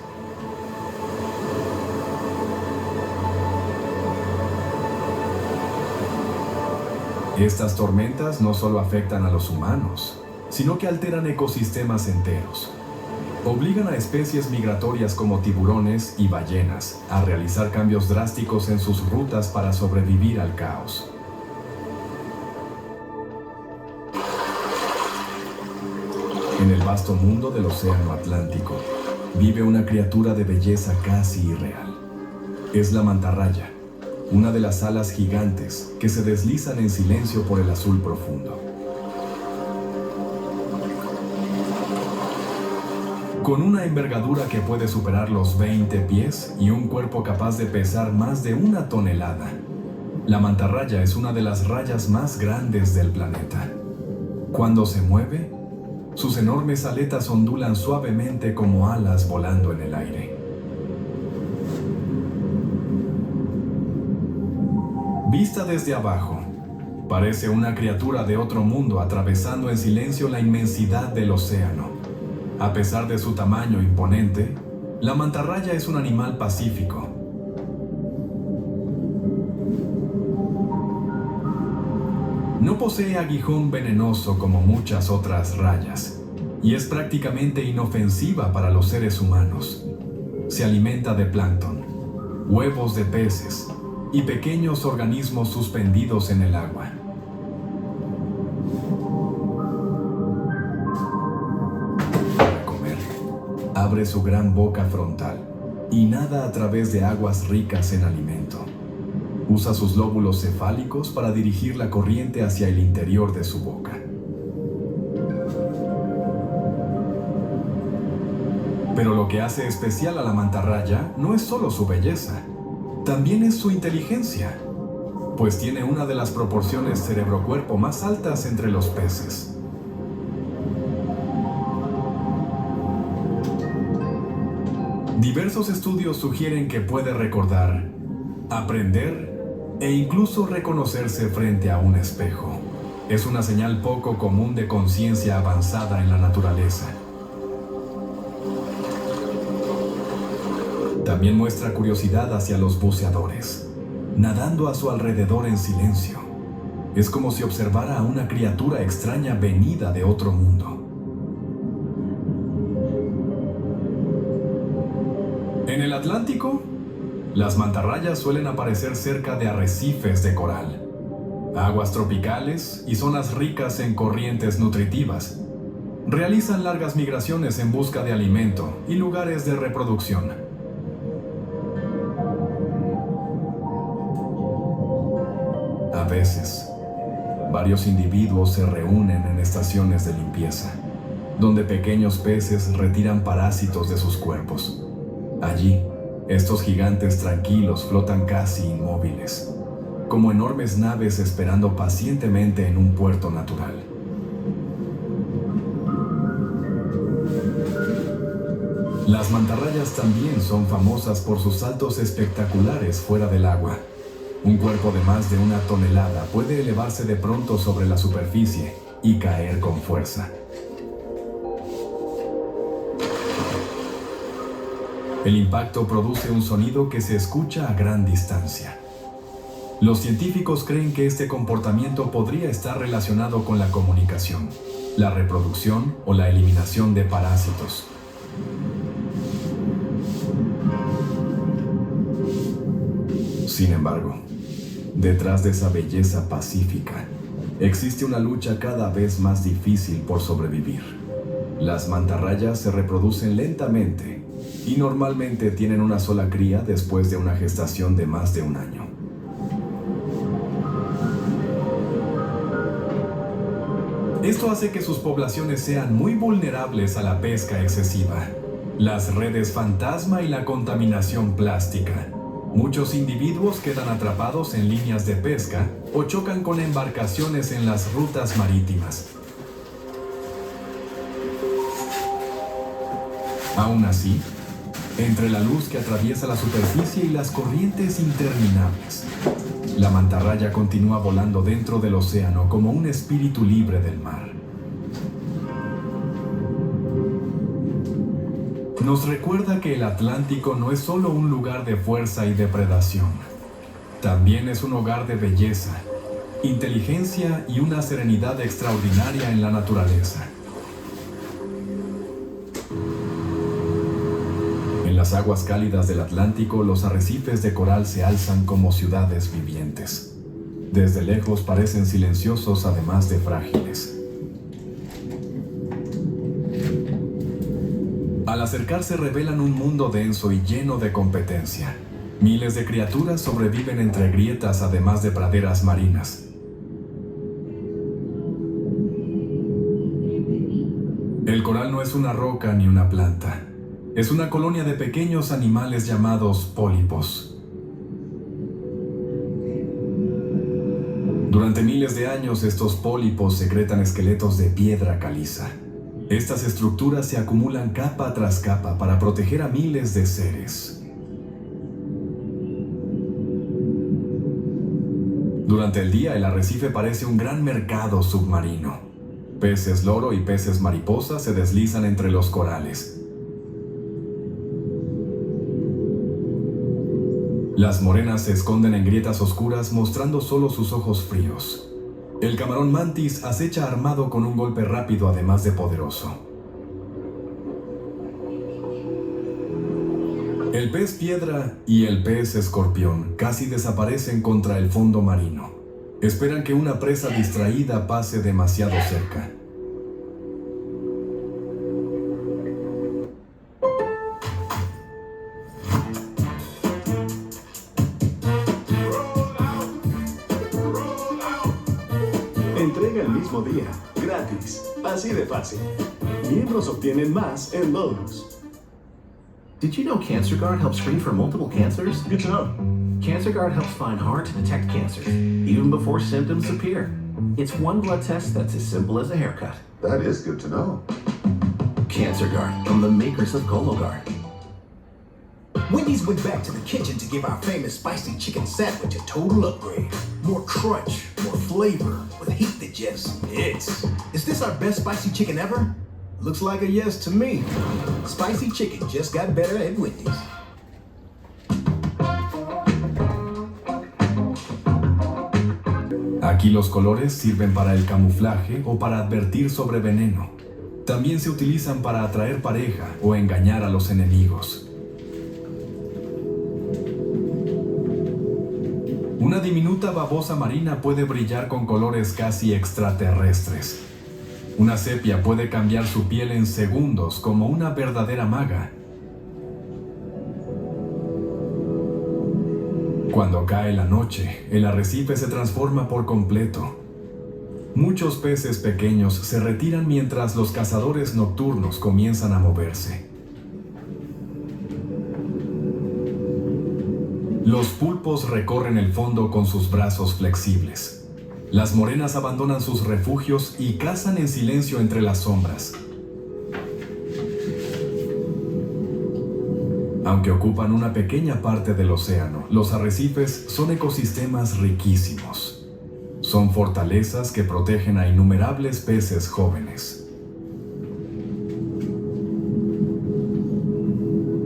Estas tormentas no solo afectan a los humanos, sino que alteran ecosistemas enteros. Obligan a especies migratorias como tiburones y ballenas a realizar cambios drásticos en sus rutas para sobrevivir al caos. En el vasto mundo del océano Atlántico, vive una criatura de belleza casi irreal. Es la mantarraya, una de las alas gigantes que se deslizan en silencio por el azul profundo. Con una envergadura que puede superar los 20 pies y un cuerpo capaz de pesar más de 1 tonelada, la mantarraya es una de las rayas más grandes del planeta. Cuando se mueve, sus enormes aletas ondulan suavemente como alas volando en el aire. Vista desde abajo, parece una criatura de otro mundo atravesando en silencio la inmensidad del océano. A pesar de su tamaño imponente, la mantarraya es un animal pacífico. No posee aguijón venenoso como muchas otras rayas, y es prácticamente inofensiva para los seres humanos. Se alimenta de plancton, huevos de peces y pequeños organismos suspendidos en el agua. Para comer, abre su gran boca frontal y nada a través de aguas ricas en alimento. Usa sus lóbulos cefálicos para dirigir la corriente hacia el interior de su boca. Pero lo que hace especial a la mantarraya no es solo su belleza, también es su inteligencia, pues tiene una de las proporciones cerebro-cuerpo más altas entre los peces. Diversos estudios sugieren que puede recordar, aprender e incluso reconocerse frente a un espejo. Es una señal poco común de conciencia avanzada en la naturaleza. También muestra curiosidad hacia los buceadores, nadando a su alrededor en silencio. Es como si observara a una criatura extraña venida de otro mundo. En el Atlántico, las mantarrayas suelen aparecer cerca de arrecifes de coral, aguas tropicales y zonas ricas en corrientes nutritivas. Realizan largas migraciones en busca de alimento y lugares de reproducción. A veces, varios individuos se reúnen en estaciones de limpieza, donde pequeños peces retiran parásitos de sus cuerpos. Allí, estos gigantes tranquilos flotan casi inmóviles, como enormes naves esperando pacientemente en un puerto natural. Las mantarrayas también son famosas por sus saltos espectaculares fuera del agua. Un cuerpo de más de 1 tonelada puede elevarse de pronto sobre la superficie y caer con fuerza. El impacto produce un sonido que se escucha a gran distancia. Los científicos creen que este comportamiento podría estar relacionado con la comunicación, la reproducción o la eliminación de parásitos. Sin embargo, detrás de esa belleza pacífica, existe una lucha cada vez más difícil por sobrevivir. Las mantarrayas se reproducen lentamente y normalmente tienen una sola cría después de una gestación de más de 1 año. Esto hace que sus poblaciones sean muy vulnerables a la pesca excesiva, las redes fantasma y la contaminación plástica. Muchos individuos quedan atrapados en líneas de pesca o chocan con embarcaciones en las rutas marítimas. Aún así, entre la luz que atraviesa la superficie y las corrientes interminables, la mantarraya continúa volando dentro del océano como un espíritu libre del mar. Nos recuerda que el Atlántico no es solo un lugar de fuerza y depredación. También es un hogar de belleza, inteligencia y una serenidad extraordinaria en la naturaleza. En las aguas cálidas del Atlántico, los arrecifes de coral se alzan como ciudades vivientes. Desde lejos parecen silenciosos, además de frágiles. Al acercarse revelan un mundo denso y lleno de competencia. Miles de criaturas sobreviven entre grietas, además de praderas marinas. El coral no es una roca ni una planta. Es una colonia de pequeños animales llamados pólipos. Durante miles de años, estos pólipos secretan esqueletos de piedra caliza. Estas estructuras se acumulan capa tras capa para proteger a miles de seres. Durante el día, el arrecife parece un gran mercado submarino. Peces loro y peces mariposa se deslizan entre los corales. Las morenas se esconden en grietas oscuras, mostrando solo sus ojos fríos. El camarón mantis acecha armado con un golpe rápido, además de poderoso. El pez piedra y el pez escorpión casi desaparecen contra el fondo marino. Esperan que una presa distraída pase demasiado cerca. Entrega el mismo día, gratis, así de fácil. Miembros obtienen más en Lowe's. Did you know CancerGuard helps screen for multiple cancers? Good to know. CancerGuard helps find hard to detect cancers, even before symptoms appear. It's one blood test that's as simple as a haircut. That is good to know. CancerGuard, from the makers of Cologuard. Wendy's went back to the kitchen to give our famous spicy chicken sandwich a total upgrade. More crunch, more flavor with heat that just hits. Is this our best spicy chicken ever? Looks like a yes to me. Spicy chicken just got better at Wendy's. Aquí los colores sirven para el camuflaje o para advertir sobre veneno. También se utilizan para atraer pareja o engañar a los enemigos. Una diminuta babosa marina puede brillar con colores casi extraterrestres. Una sepia puede cambiar su piel en segundos como una verdadera maga. Cuando cae la noche, el arrecife se transforma por completo. Muchos peces pequeños se retiran mientras los cazadores nocturnos comienzan a moverse. Los pulpos recorren el fondo con sus brazos flexibles. Las morenas abandonan sus refugios y cazan en silencio entre las sombras. Aunque ocupan una pequeña parte del océano, los arrecifes son ecosistemas riquísimos. Son fortalezas que protegen a innumerables peces jóvenes.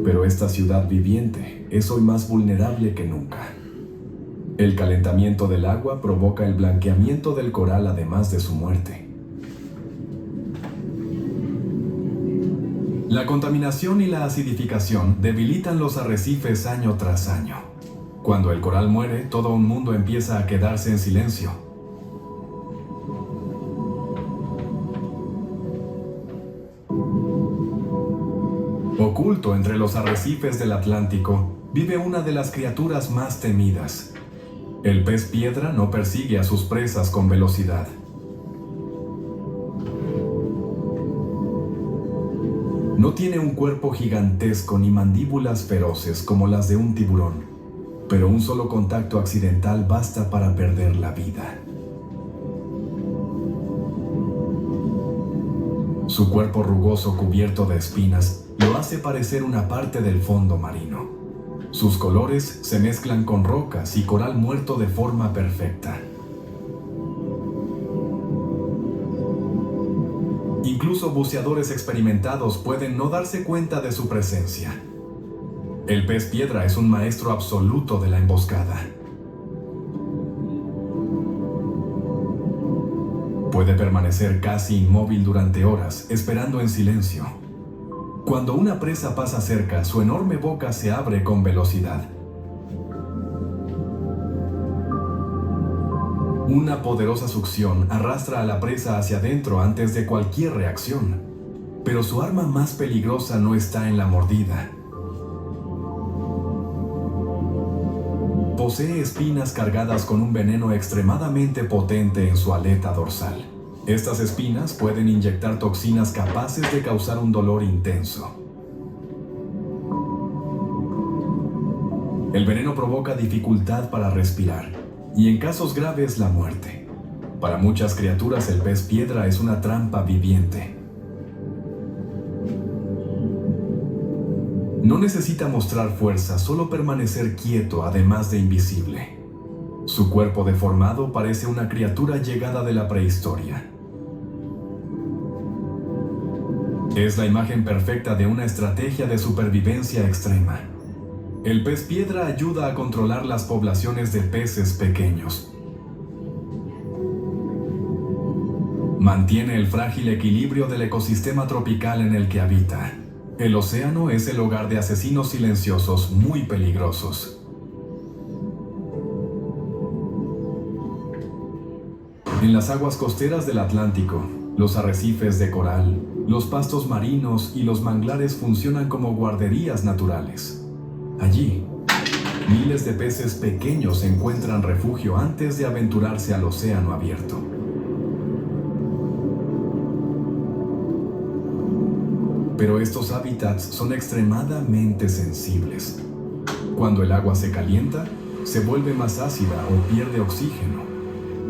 Pero esta ciudad viviente es hoy más vulnerable que nunca. El calentamiento del agua provoca el blanqueamiento del coral además de su muerte. La contaminación y la acidificación debilitan los arrecifes año tras año. Cuando el coral muere, todo un mundo empieza a quedarse en silencio. Oculto entre los arrecifes del Atlántico, vive una de las criaturas más temidas. El pez piedra no persigue a sus presas con velocidad. No tiene un cuerpo gigantesco ni mandíbulas feroces como las de un tiburón, pero un solo contacto accidental basta para perder la vida. Su cuerpo rugoso cubierto de espinas lo hace parecer una parte del fondo marino. Sus colores se mezclan con rocas y coral muerto de forma perfecta. Incluso buceadores experimentados pueden no darse cuenta de su presencia. El pez piedra es un maestro absoluto de la emboscada. Puede permanecer casi inmóvil durante horas, esperando en silencio. Cuando una presa pasa cerca, su enorme boca se abre con velocidad. Una poderosa succión arrastra a la presa hacia adentro antes de cualquier reacción. Pero su arma más peligrosa no está en la mordida. Posee espinas cargadas con un veneno extremadamente potente en su aleta dorsal. Estas espinas pueden inyectar toxinas capaces de causar un dolor intenso. El veneno provoca dificultad para respirar y en casos graves la muerte. Para muchas criaturas el pez piedra es una trampa viviente. No necesita mostrar fuerza, solo permanecer quieto, además de invisible. Su cuerpo deformado parece una criatura llegada de la prehistoria. Es la imagen perfecta de una estrategia de supervivencia extrema. El pez piedra ayuda a controlar las poblaciones de peces pequeños. Mantiene el frágil equilibrio del ecosistema tropical en el que habita. El océano es el hogar de asesinos silenciosos muy peligrosos. En las aguas costeras del Atlántico, los arrecifes de coral, los pastos marinos y los manglares funcionan como guarderías naturales. Allí, miles de peces pequeños encuentran refugio antes de aventurarse al océano abierto. Pero estos hábitats son extremadamente sensibles. Cuando el agua se calienta, se vuelve más ácida o pierde oxígeno.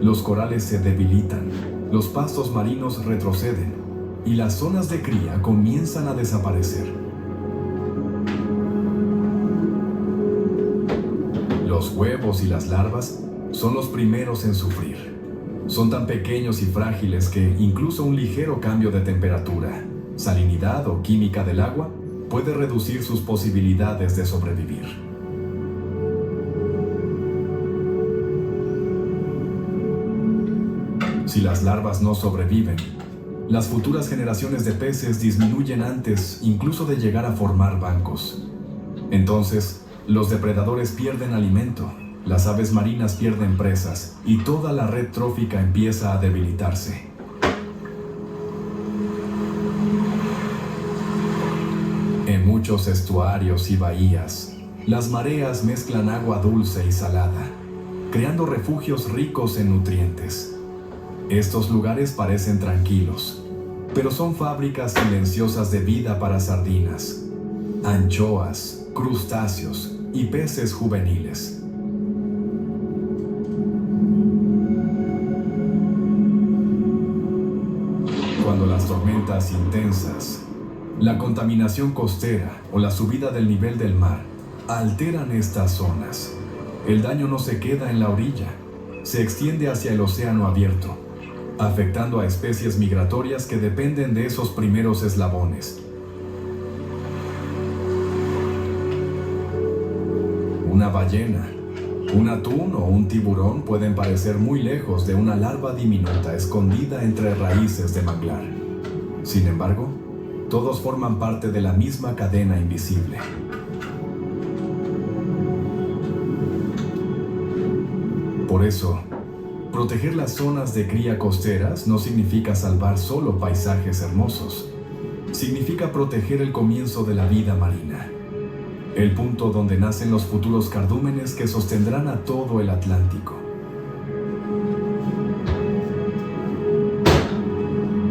Los corales se debilitan, los pastos marinos retroceden y las zonas de cría comienzan a desaparecer. Los huevos y las larvas son los primeros en sufrir. Son tan pequeños y frágiles que incluso un ligero cambio de temperatura, salinidad o química del agua puede reducir sus posibilidades de sobrevivir. Si las larvas no sobreviven, las futuras generaciones de peces disminuyen antes incluso de llegar a formar bancos. Entonces, los depredadores pierden alimento, las aves marinas pierden presas y toda la red trófica empieza a debilitarse. En muchos estuarios y bahías, las mareas mezclan agua dulce y salada, creando refugios ricos en nutrientes. Estos lugares parecen tranquilos, pero son fábricas silenciosas de vida para sardinas, anchoas, crustáceos y peces juveniles. Cuando las tormentas intensas, la contaminación costera o la subida del nivel del mar alteran estas zonas, el daño no se queda en la orilla, se extiende hacia el océano abierto, afectando a especies migratorias que dependen de esos primeros eslabones. Una ballena, un atún o un tiburón pueden parecer muy lejos de una larva diminuta escondida entre raíces de manglar. Sin embargo, todos forman parte de la misma cadena invisible. Por eso, proteger las zonas de cría costeras no significa salvar solo paisajes hermosos. Significa proteger el comienzo de la vida marina. El punto donde nacen los futuros cardúmenes que sostendrán a todo el Atlántico.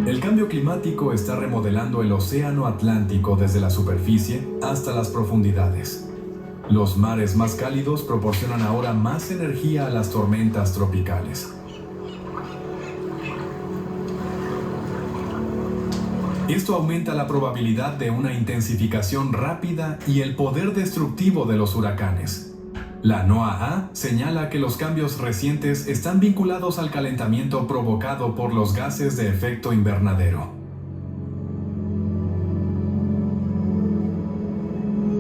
El cambio climático está remodelando el océano Atlántico desde la superficie hasta las profundidades. Los mares más cálidos proporcionan ahora más energía a las tormentas tropicales. Esto aumenta la probabilidad de una intensificación rápida y el poder destructivo de los huracanes. La NOAA señala que los cambios recientes están vinculados al calentamiento provocado por los gases de efecto invernadero.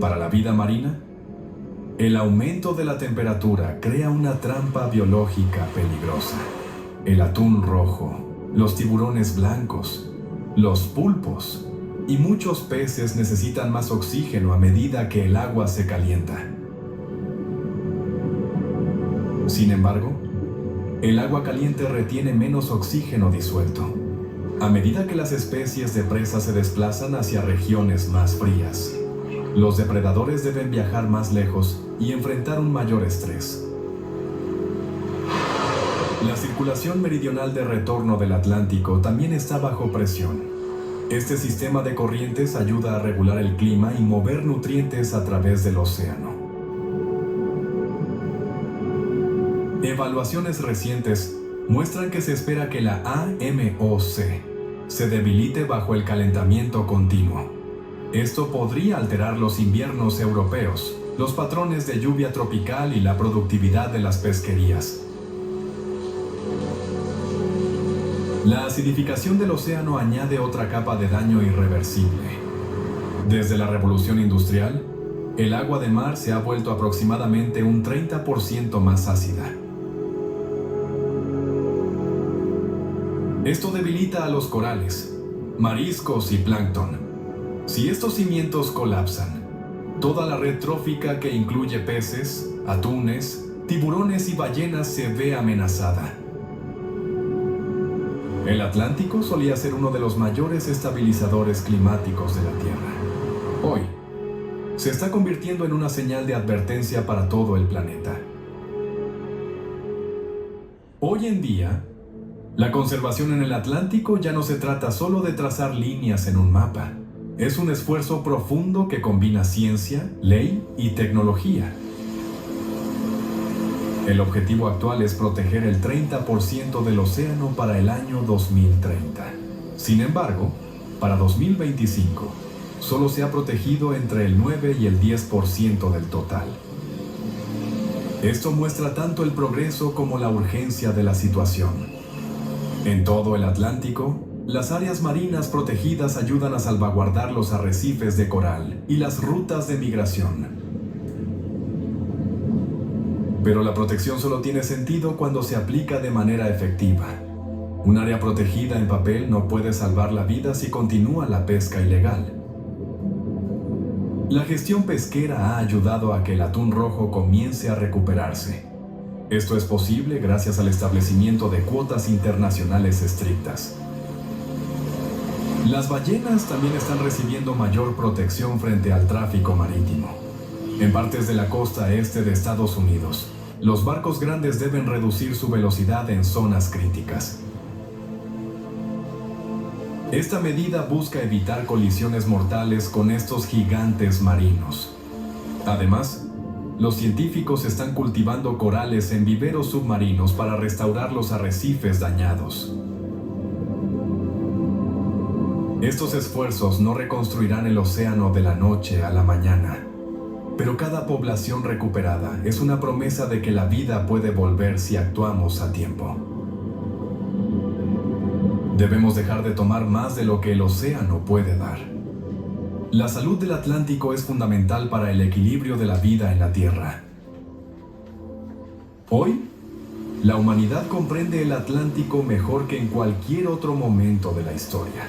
Para la vida marina, el aumento de la temperatura crea una trampa biológica peligrosa. El atún rojo, los tiburones blancos, los pulpos y muchos peces necesitan más oxígeno a medida que el agua se calienta. Sin embargo, el agua caliente retiene menos oxígeno disuelto, a medida que las especies de presa se desplazan hacia regiones más frías. Los depredadores deben viajar más lejos y enfrentar un mayor estrés. La circulación meridional de retorno del Atlántico también está bajo presión. Este sistema de corrientes ayuda a regular el clima y mover nutrientes a través del océano. Evaluaciones recientes muestran que se espera que la AMOC se debilite bajo el calentamiento continuo. Esto podría alterar los inviernos europeos, los patrones de lluvia tropical y la productividad de las pesquerías. La acidificación del océano añade otra capa de daño irreversible. Desde la revolución industrial, el agua de mar se ha vuelto aproximadamente un 30% más ácida. Esto debilita a los corales, mariscos y plancton. Si estos cimientos colapsan, toda la red trófica que incluye peces, atunes, tiburones y ballenas se ve amenazada. El Atlántico solía ser uno de los mayores estabilizadores climáticos de la Tierra. Hoy, se está convirtiendo en una señal de advertencia para todo el planeta. Hoy en día, la conservación en el Atlántico ya no se trata solo de trazar líneas en un mapa. Es un esfuerzo profundo que combina ciencia, ley y tecnología. El objetivo actual es proteger el 30% del océano para el año 2030. Sin embargo, para 2025, solo se ha protegido entre el 9 y el 10% del total. Esto muestra tanto el progreso como la urgencia de la situación. En todo el Atlántico, las áreas marinas protegidas ayudan a salvaguardar los arrecifes de coral y las rutas de migración. Pero la protección solo tiene sentido cuando se aplica de manera efectiva. Un área protegida en papel no puede salvar la vida si continúa la pesca ilegal. La gestión pesquera ha ayudado a que el atún rojo comience a recuperarse. Esto es posible gracias al establecimiento de cuotas internacionales estrictas. Las ballenas también están recibiendo mayor protección frente al tráfico marítimo. En partes de la costa este de Estados Unidos, los barcos grandes deben reducir su velocidad en zonas críticas. Esta medida busca evitar colisiones mortales con estos gigantes marinos. Además, los científicos están cultivando corales en viveros submarinos para restaurar los arrecifes dañados. Estos esfuerzos no reconstruirán el océano de la noche a la mañana, pero cada población recuperada es una promesa de que la vida puede volver si actuamos a tiempo. Debemos dejar de tomar más de lo que el océano puede dar. La salud del Atlántico es fundamental para el equilibrio de la vida en la Tierra. Hoy, la humanidad comprende el Atlántico mejor que en cualquier otro momento de la historia.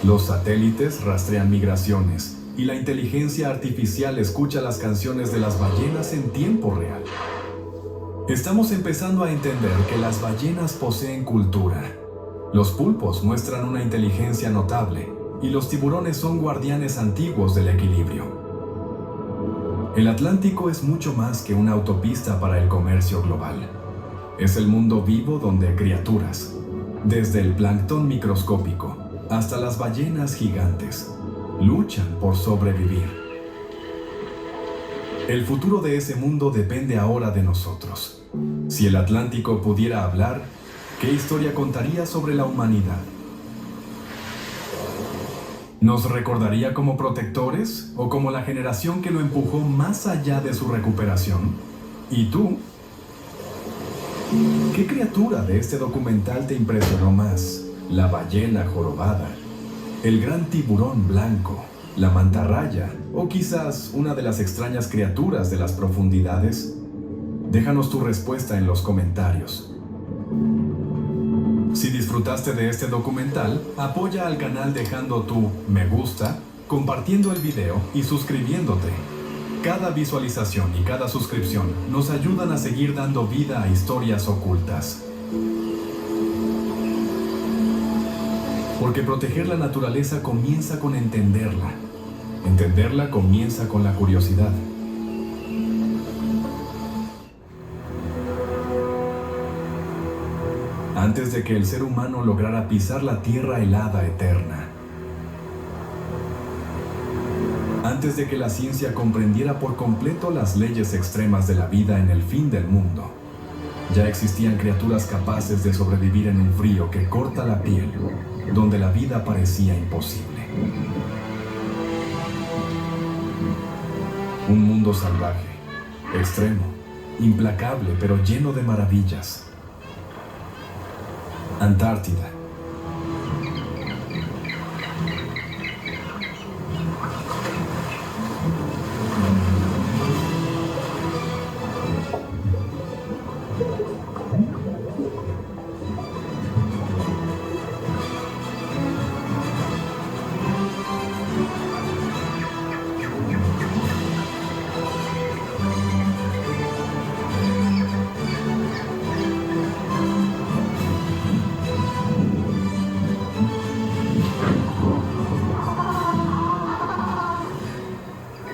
Los satélites rastrean migraciones y la inteligencia artificial escucha las canciones de las ballenas en tiempo real. Estamos empezando a entender que las ballenas poseen cultura. Los pulpos muestran una inteligencia notable y los tiburones son guardianes antiguos del equilibrio. El Atlántico es mucho más que una autopista para el comercio global. Es el mundo vivo donde criaturas, desde el plancton microscópico hasta las ballenas gigantes, luchan por sobrevivir. El futuro de ese mundo depende ahora de nosotros. Si el Atlántico pudiera hablar, ¿qué historia contaría sobre la humanidad? ¿Nos recordaría como protectores o como la generación que lo empujó más allá de su recuperación? ¿Y tú? ¿Qué criatura de este documental te impresionó más? ¿La ballena jorobada? ¿El gran tiburón blanco? ¿La mantarraya? ¿O quizás una de las extrañas criaturas de las profundidades? Déjanos tu respuesta en los comentarios. Si disfrutaste de este documental, apoya al canal dejando tu me gusta, compartiendo el video y suscribiéndote. Cada visualización y cada suscripción nos ayudan a seguir dando vida a historias ocultas. Porque proteger la naturaleza comienza con entenderla. Entenderla comienza con la curiosidad. Antes de que el ser humano lograra pisar la tierra helada eterna. Antes de que la ciencia comprendiera por completo las leyes extremas de la vida en el fin del mundo, ya existían criaturas capaces de sobrevivir en un frío que corta la piel, donde la vida parecía imposible. Un mundo salvaje, extremo, implacable, pero lleno de maravillas. Antártida.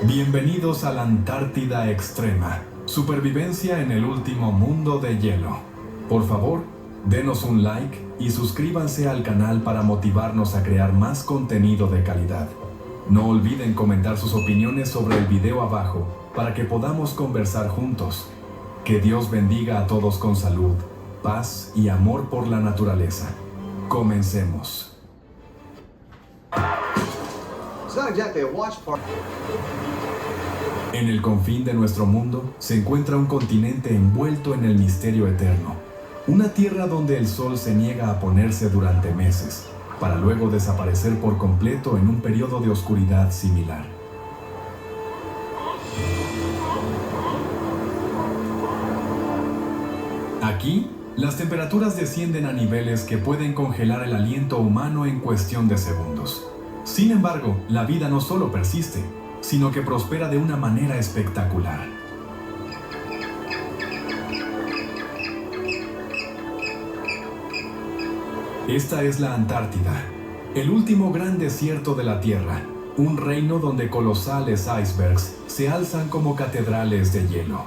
Bienvenidos a la Antártida Extrema, supervivencia en el último mundo de hielo. Por favor, denos un like y suscríbanse al canal para motivarnos a crear más contenido de calidad. No olviden comentar sus opiniones sobre el video abajo para que podamos conversar juntos. Que Dios bendiga a todos con salud, paz y amor por la naturaleza. Comencemos. It's not exactly a watch party. En el confín de nuestro mundo se encuentra un continente envuelto en el misterio eterno, Una tierra donde el sol se niega a ponerse durante meses, para luego desaparecer por completo en un periodo de oscuridad similar. Aquí, las temperaturas descienden a niveles que pueden congelar el aliento humano en cuestión de segundos. Sin embargo, la vida no solo persiste, sino que prospera de una manera espectacular. Esta es la Antártida, el último gran desierto de la Tierra, un reino donde colosales icebergs se alzan como catedrales de hielo.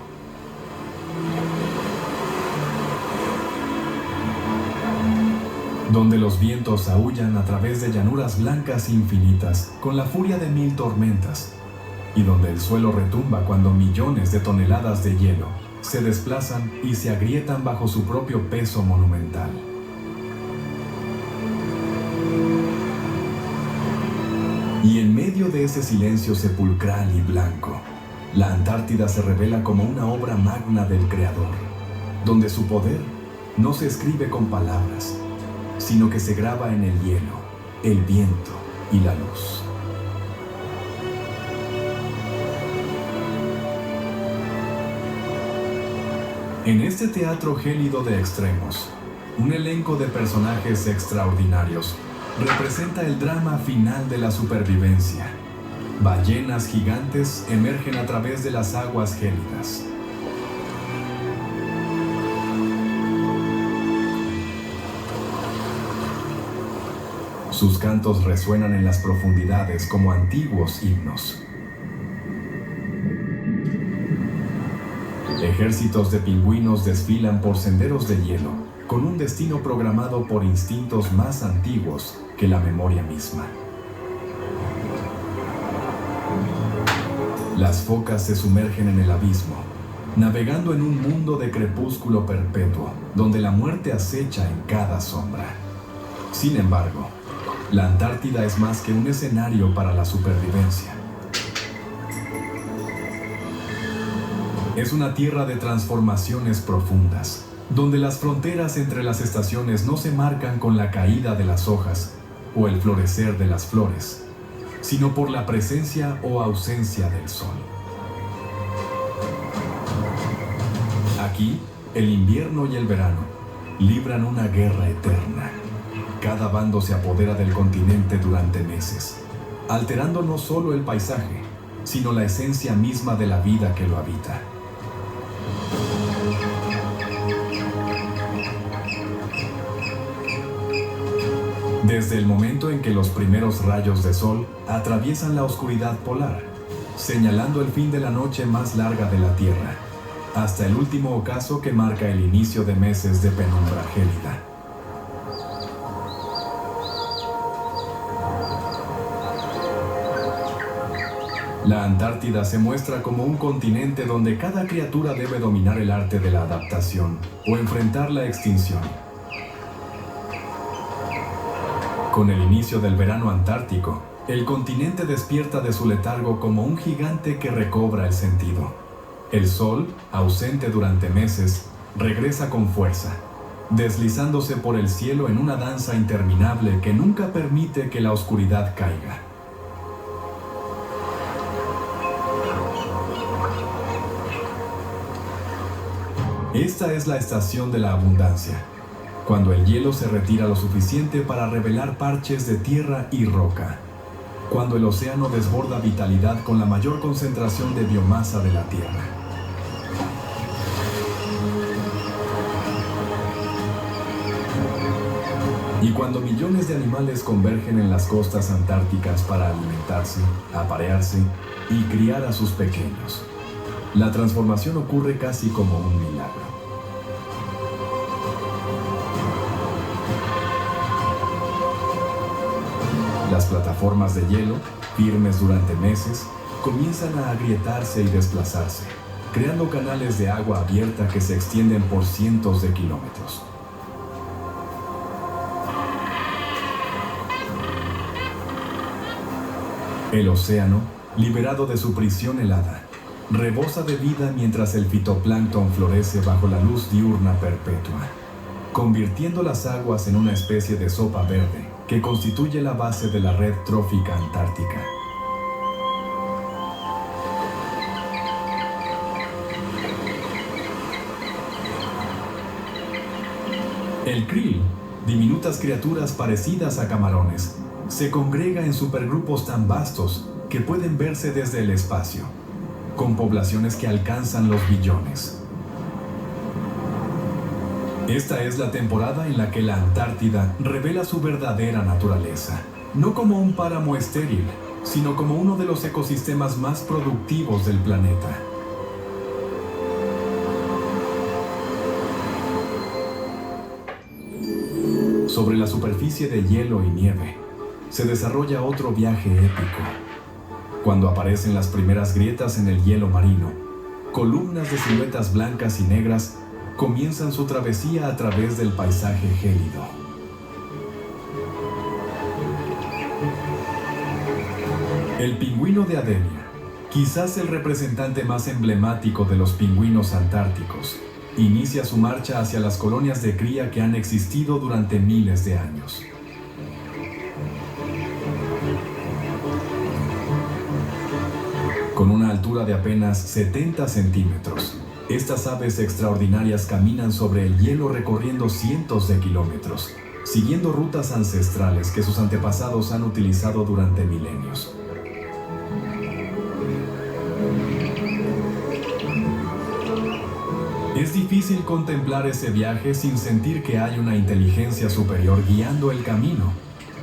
Donde los vientos aúllan a través de llanuras blancas infinitas con la furia de 1000 tormentas, y donde el suelo retumba cuando millones de toneladas de hielo se desplazan y se agrietan bajo su propio peso monumental. Y en medio de ese silencio sepulcral y blanco, la Antártida se revela como una obra magna del Creador, donde su poder no se escribe con palabras, sino que se graba en el hielo, el viento y la luz. En este teatro gélido de extremos, un elenco de personajes extraordinarios representa el drama final de la supervivencia. Ballenas gigantes emergen a través de las aguas gélidas. Sus cantos resuenan en las profundidades como antiguos himnos. Ejércitos de pingüinos desfilan por senderos de hielo, con un destino programado por instintos más antiguos que la memoria misma. Las focas se sumergen en el abismo, navegando en un mundo de crepúsculo perpetuo, donde la muerte acecha en cada sombra. Sin embargo, la Antártida es más que un escenario para la supervivencia. Es una tierra de transformaciones profundas, donde las fronteras entre las estaciones no se marcan con la caída de las hojas o el florecer de las flores, sino por la presencia o ausencia del sol. Aquí, el invierno y el verano libran una guerra eterna. Cada bando se apodera del continente durante meses, alterando no solo el paisaje, sino la esencia misma de la vida que lo habita. Desde el momento en que los primeros rayos de sol atraviesan la oscuridad polar, señalando el fin de la noche más larga de la Tierra, hasta el último ocaso que marca el inicio de meses de penumbra gélida. La Antártida se muestra como un continente donde cada criatura debe dominar el arte de la adaptación o enfrentar la extinción. Con el inicio del verano antártico, el continente despierta de su letargo como un gigante que recobra el sentido. El sol, ausente durante meses, regresa con fuerza, deslizándose por el cielo en una danza interminable que nunca permite que la oscuridad caiga. Esta es la estación de la abundancia, cuando el hielo se retira lo suficiente para revelar parches de tierra y roca, cuando el océano desborda vitalidad con la mayor concentración de biomasa de la Tierra. Y cuando millones de animales convergen en las costas antárticas para alimentarse, aparearse y criar a sus pequeños, la transformación ocurre casi como un milagro. Las plataformas de hielo, firmes durante meses, comienzan a agrietarse y desplazarse, creando canales de agua abierta que se extienden por cientos de kilómetros. El océano, liberado de su prisión helada, rebosa de vida mientras el fitoplancton florece bajo la luz diurna perpetua. convirtiendo las aguas en una especie de sopa verde que constituye la base de la red trófica antártica. El krill, diminutas criaturas parecidas a camarones, se congrega en supergrupos tan vastos que pueden verse desde el espacio, con poblaciones que alcanzan los billones. Esta es la temporada en la que la Antártida revela su verdadera naturaleza, no como un páramo estéril, sino como uno de los ecosistemas más productivos del planeta. Sobre la superficie de hielo y nieve, se desarrolla otro viaje épico. Cuando aparecen las primeras grietas en el hielo marino, columnas de siluetas blancas y negras comienzan su travesía a través del paisaje gélido. El pingüino de Adelia, quizás el representante más emblemático de los pingüinos antárticos, inicia su marcha hacia las colonias de cría que han existido durante miles de años. Con una altura de apenas 70 centímetros, estas aves extraordinarias caminan sobre el hielo recorriendo cientos de kilómetros, siguiendo rutas ancestrales que sus antepasados han utilizado durante milenios. Es difícil contemplar ese viaje sin sentir que hay una inteligencia superior guiando el camino,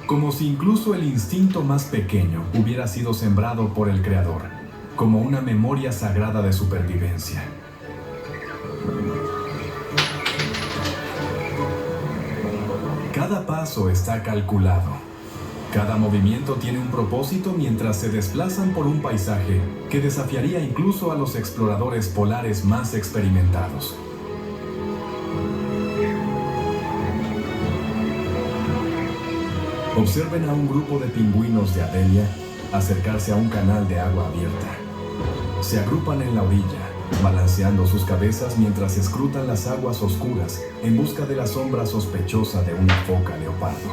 como si incluso el instinto más pequeño hubiera sido sembrado por el Creador, como una memoria sagrada de supervivencia. Cada paso está calculado. Cada movimiento tiene un propósito mientras se desplazan por un paisaje que desafiaría incluso a los exploradores polares más experimentados. Observen a un grupo de pingüinos de Adelia acercarse a un canal de agua abierta. Se agrupan en la orilla, balanceando sus cabezas mientras escrutan las aguas oscuras en busca de la sombra sospechosa de una foca leopardo.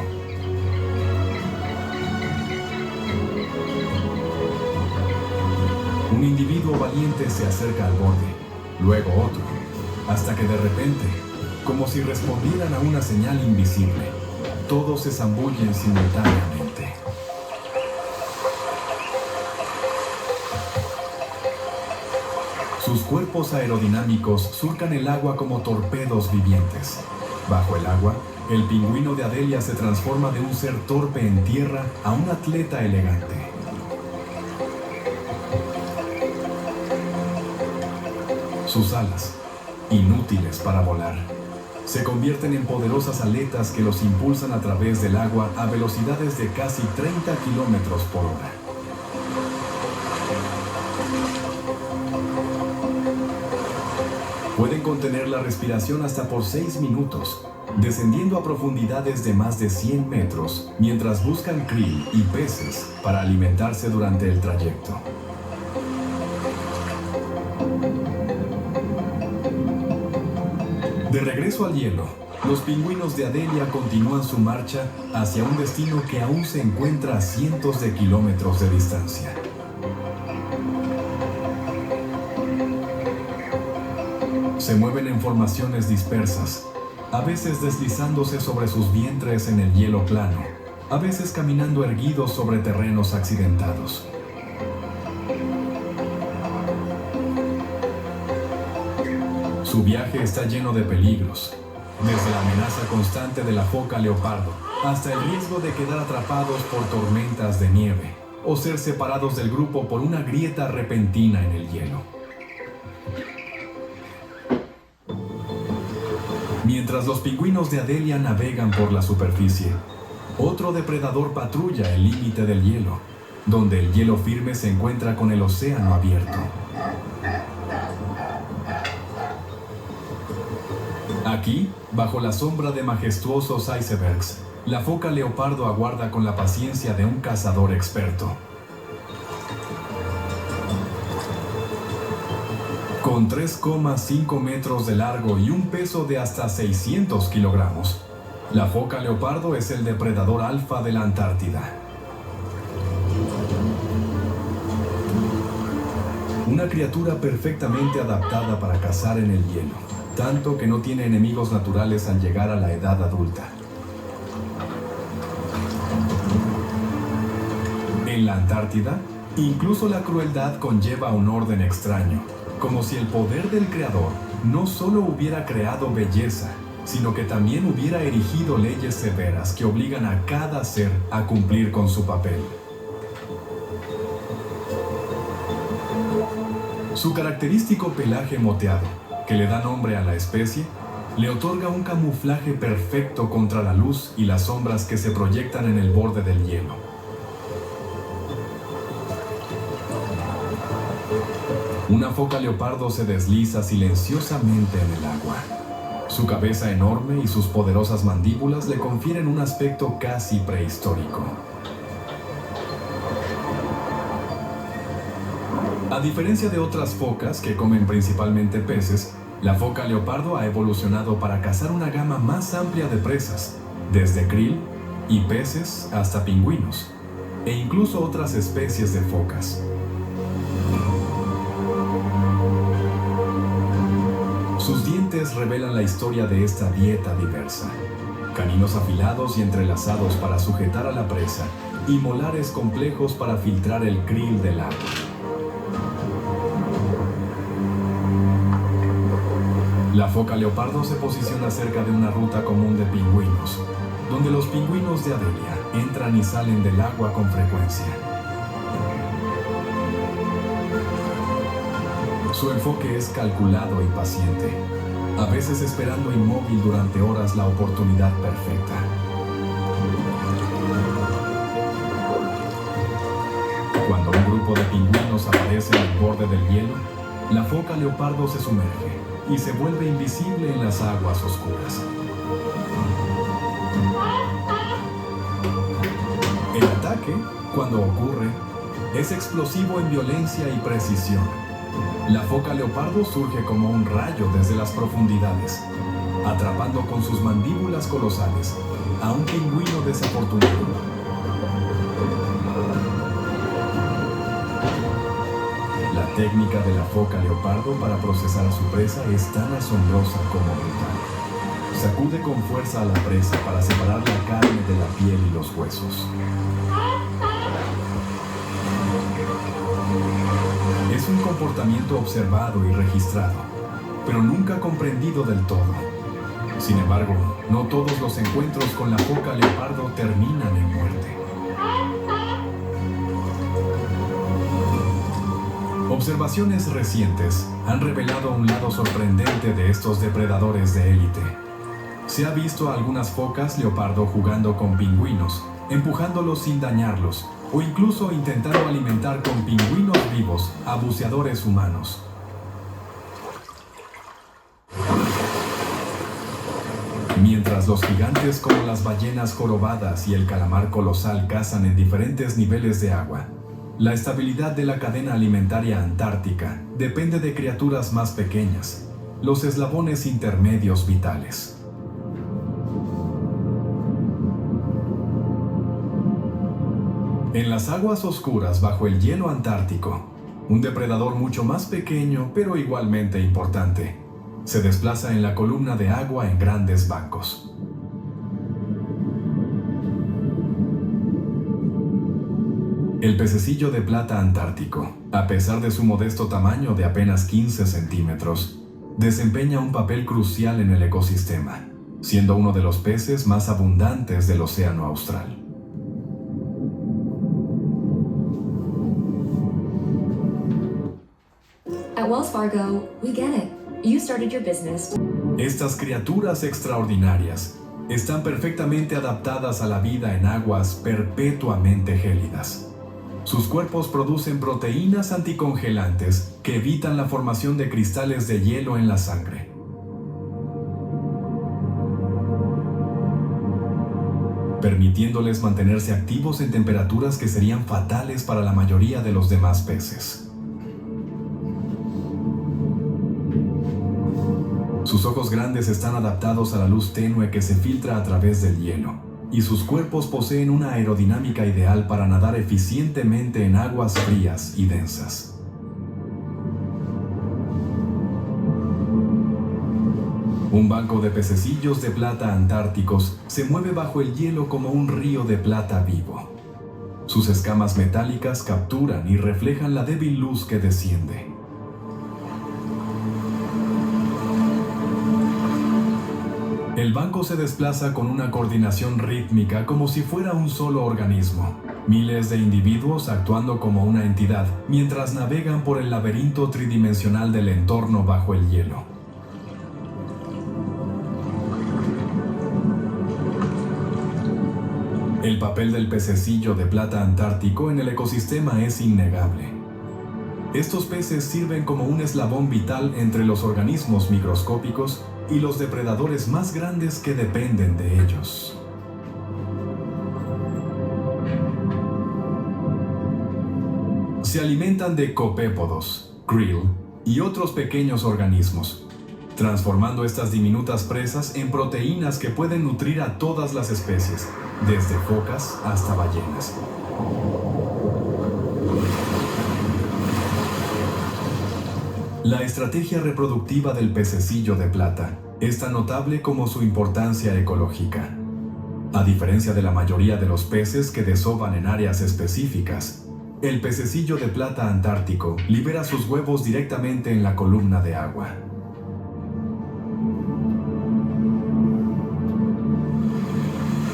Un individuo valiente se acerca al borde, luego otro, hasta que de repente, como si respondieran a una señal invisible, todos se zambullen simultáneamente. Sus cuerpos aerodinámicos surcan el agua como torpedos vivientes. Bajo el agua, el pingüino de Adelia se transforma de un ser torpe en tierra a un atleta elegante. Sus alas, inútiles para volar, se convierten en poderosas aletas que los impulsan a través del agua a velocidades de casi 30 kilómetros por hora. Pueden contener la respiración hasta por 6 minutos, descendiendo a profundidades de más de 100 metros, mientras buscan krill y peces para alimentarse durante el trayecto. De regreso al hielo, los pingüinos de Adelia continúan su marcha hacia un destino que aún se encuentra a cientos de kilómetros de distancia. Se mueven en formaciones dispersas, a veces deslizándose sobre sus vientres en el hielo plano, a veces caminando erguidos sobre terrenos accidentados. Su viaje está lleno de peligros, desde la amenaza constante de la foca leopardo hasta el riesgo de quedar atrapados por tormentas de nieve o ser separados del grupo por una grieta repentina en el hielo. Mientras los pingüinos de Adelia navegan por la superficie, otro depredador patrulla el límite del hielo, donde el hielo firme se encuentra con el océano abierto. Aquí, bajo la sombra de majestuosos icebergs, la foca leopardo aguarda con la paciencia de un cazador experto. Con 3,5 metros de largo y un peso de hasta 600 kilogramos, la foca leopardo es el depredador alfa de la Antártida. Una criatura perfectamente adaptada para cazar en el hielo, tanto que no tiene enemigos naturales al llegar a la edad adulta. En la Antártida, incluso la crueldad conlleva un orden extraño, como si el poder del creador no solo hubiera creado belleza, sino que también hubiera erigido leyes severas que obligan a cada ser a cumplir con su papel. Su característico pelaje moteado, que le da nombre a la especie, le otorga un camuflaje perfecto contra la luz y las sombras que se proyectan en el borde del hielo. Una foca leopardo se desliza silenciosamente en el agua. Su cabeza enorme y sus poderosas mandíbulas le confieren un aspecto casi prehistórico. A diferencia de otras focas que comen principalmente peces, la foca leopardo ha evolucionado para cazar una gama más amplia de presas, desde krill y peces hasta pingüinos, e incluso otras especies de focas. Sus dientes revelan la historia de esta dieta diversa. Caninos afilados y entrelazados para sujetar a la presa, y molares complejos para filtrar el krill del agua. La foca leopardo se posiciona cerca de una ruta común de pingüinos, donde los pingüinos de Adelia entran y salen del agua con frecuencia. Su enfoque es calculado y paciente, a veces esperando inmóvil durante horas la oportunidad perfecta. Cuando un grupo de pingüinos aparece en el borde del hielo, la foca leopardo se sumerge y se vuelve invisible en las aguas oscuras. El ataque, cuando ocurre, es explosivo en violencia y precisión. La foca leopardo surge como un rayo desde las profundidades, atrapando con sus mandíbulas colosales a un pingüino desafortunado. La técnica de la foca leopardo para procesar a su presa es tan asombrosa como brutal. Sacude con fuerza a la presa para separar la carne de la piel y los huesos. Es un comportamiento observado y registrado, pero nunca comprendido del todo. Sin embargo, no todos los encuentros con la foca leopardo terminan en muerte. Observaciones recientes han revelado un lado sorprendente de estos depredadores de élite. Se ha visto a algunas focas leopardo jugando con pingüinos, empujándolos sin dañarlos, o incluso intentando alimentar con pingüinos vivos a buceadores humanos. Mientras los gigantes como las ballenas jorobadas y el calamar colosal cazan en diferentes niveles de agua, la estabilidad de la cadena alimentaria antártica depende de criaturas más pequeñas, los eslabones intermedios vitales. En las aguas oscuras bajo el hielo antártico, un depredador mucho más pequeño pero igualmente importante se desplaza en la columna de agua en grandes bancos. El pececillo de plata antártico, a pesar de su modesto tamaño de apenas 15 centímetros, desempeña un papel crucial en el ecosistema, siendo uno de los peces más abundantes del océano austral. At Wells Fargo, we get it. You started your business. Estas criaturas extraordinarias están perfectamente adaptadas a la vida en aguas perpetuamente gélidas. Sus cuerpos producen proteínas anticongelantes que evitan la formación de cristales de hielo en la sangre. Permitiéndoles mantenerse activos en temperaturas que serían fatales para la mayoría de los demás peces. Sus ojos grandes están adaptados a la luz tenue que se filtra a través del hielo, y sus cuerpos poseen una aerodinámica ideal para nadar eficientemente en aguas frías y densas. Un banco de pececillos de plata antárticos se mueve bajo el hielo como un río de plata vivo. Sus escamas metálicas capturan y reflejan la débil luz que desciende. El banco se desplaza con una coordinación rítmica como si fuera un solo organismo. Miles de individuos actuando como una entidad mientras navegan por el laberinto tridimensional del entorno bajo el hielo. El papel del pececillo de plata antártico en el ecosistema es innegable. Estos peces sirven como un eslabón vital entre los organismos microscópicos y los depredadores más grandes que dependen de ellos. Se alimentan de copépodos, krill y otros pequeños organismos, transformando estas diminutas presas en proteínas que pueden nutrir a todas las especies, desde focas hasta ballenas. La estrategia reproductiva del pececillo de plata es tan notable como su importancia ecológica. A diferencia de la mayoría de los peces que desovan en áreas específicas, el pececillo de plata antártico libera sus huevos directamente en la columna de agua.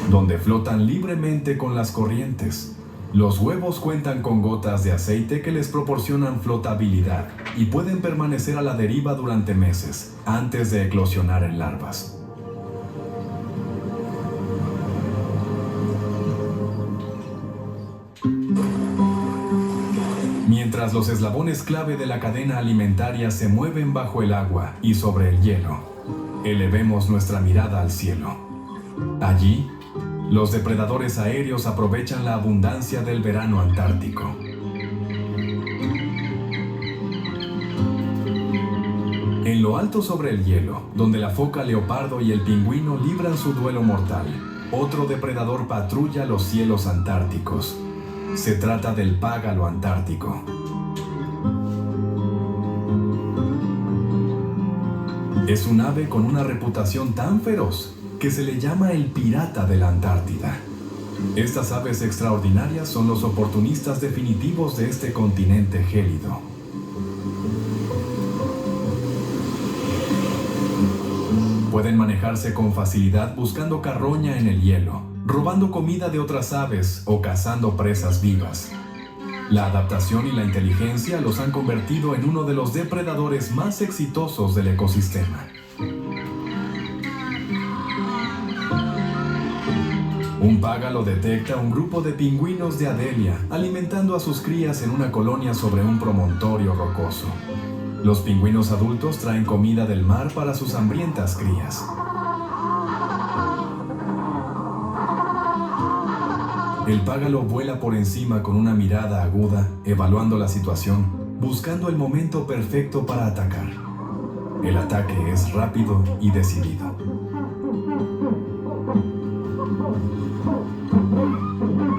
Donde flotan libremente con las corrientes. Los huevos cuentan con gotas de aceite que les proporcionan flotabilidad y pueden permanecer a la deriva durante meses antes de eclosionar en larvas. Mientras los eslabones clave de la cadena alimentaria se mueven bajo el agua y sobre el hielo, elevemos nuestra mirada al cielo. Allí, los depredadores aéreos aprovechan la abundancia del verano antártico. En lo alto sobre el hielo, donde la foca leopardo y el pingüino libran su duelo mortal, otro depredador patrulla los cielos antárticos. Se trata del págalo antártico. Es un ave con una reputación tan feroz que se le llama el pirata de la Antártida. Estas aves extraordinarias son los oportunistas definitivos de este continente gélido. Pueden manejarse con facilidad buscando carroña en el hielo, robando comida de otras aves o cazando presas vivas. La adaptación y la inteligencia los han convertido en uno de los depredadores más exitosos del ecosistema. Un págalo detecta un grupo de pingüinos de Adelia alimentando a sus crías en una colonia sobre un promontorio rocoso. Los pingüinos adultos traen comida del mar para sus hambrientas crías. El págalo vuela por encima con una mirada aguda, evaluando la situación, buscando el momento perfecto para atacar. El ataque es rápido y decidido.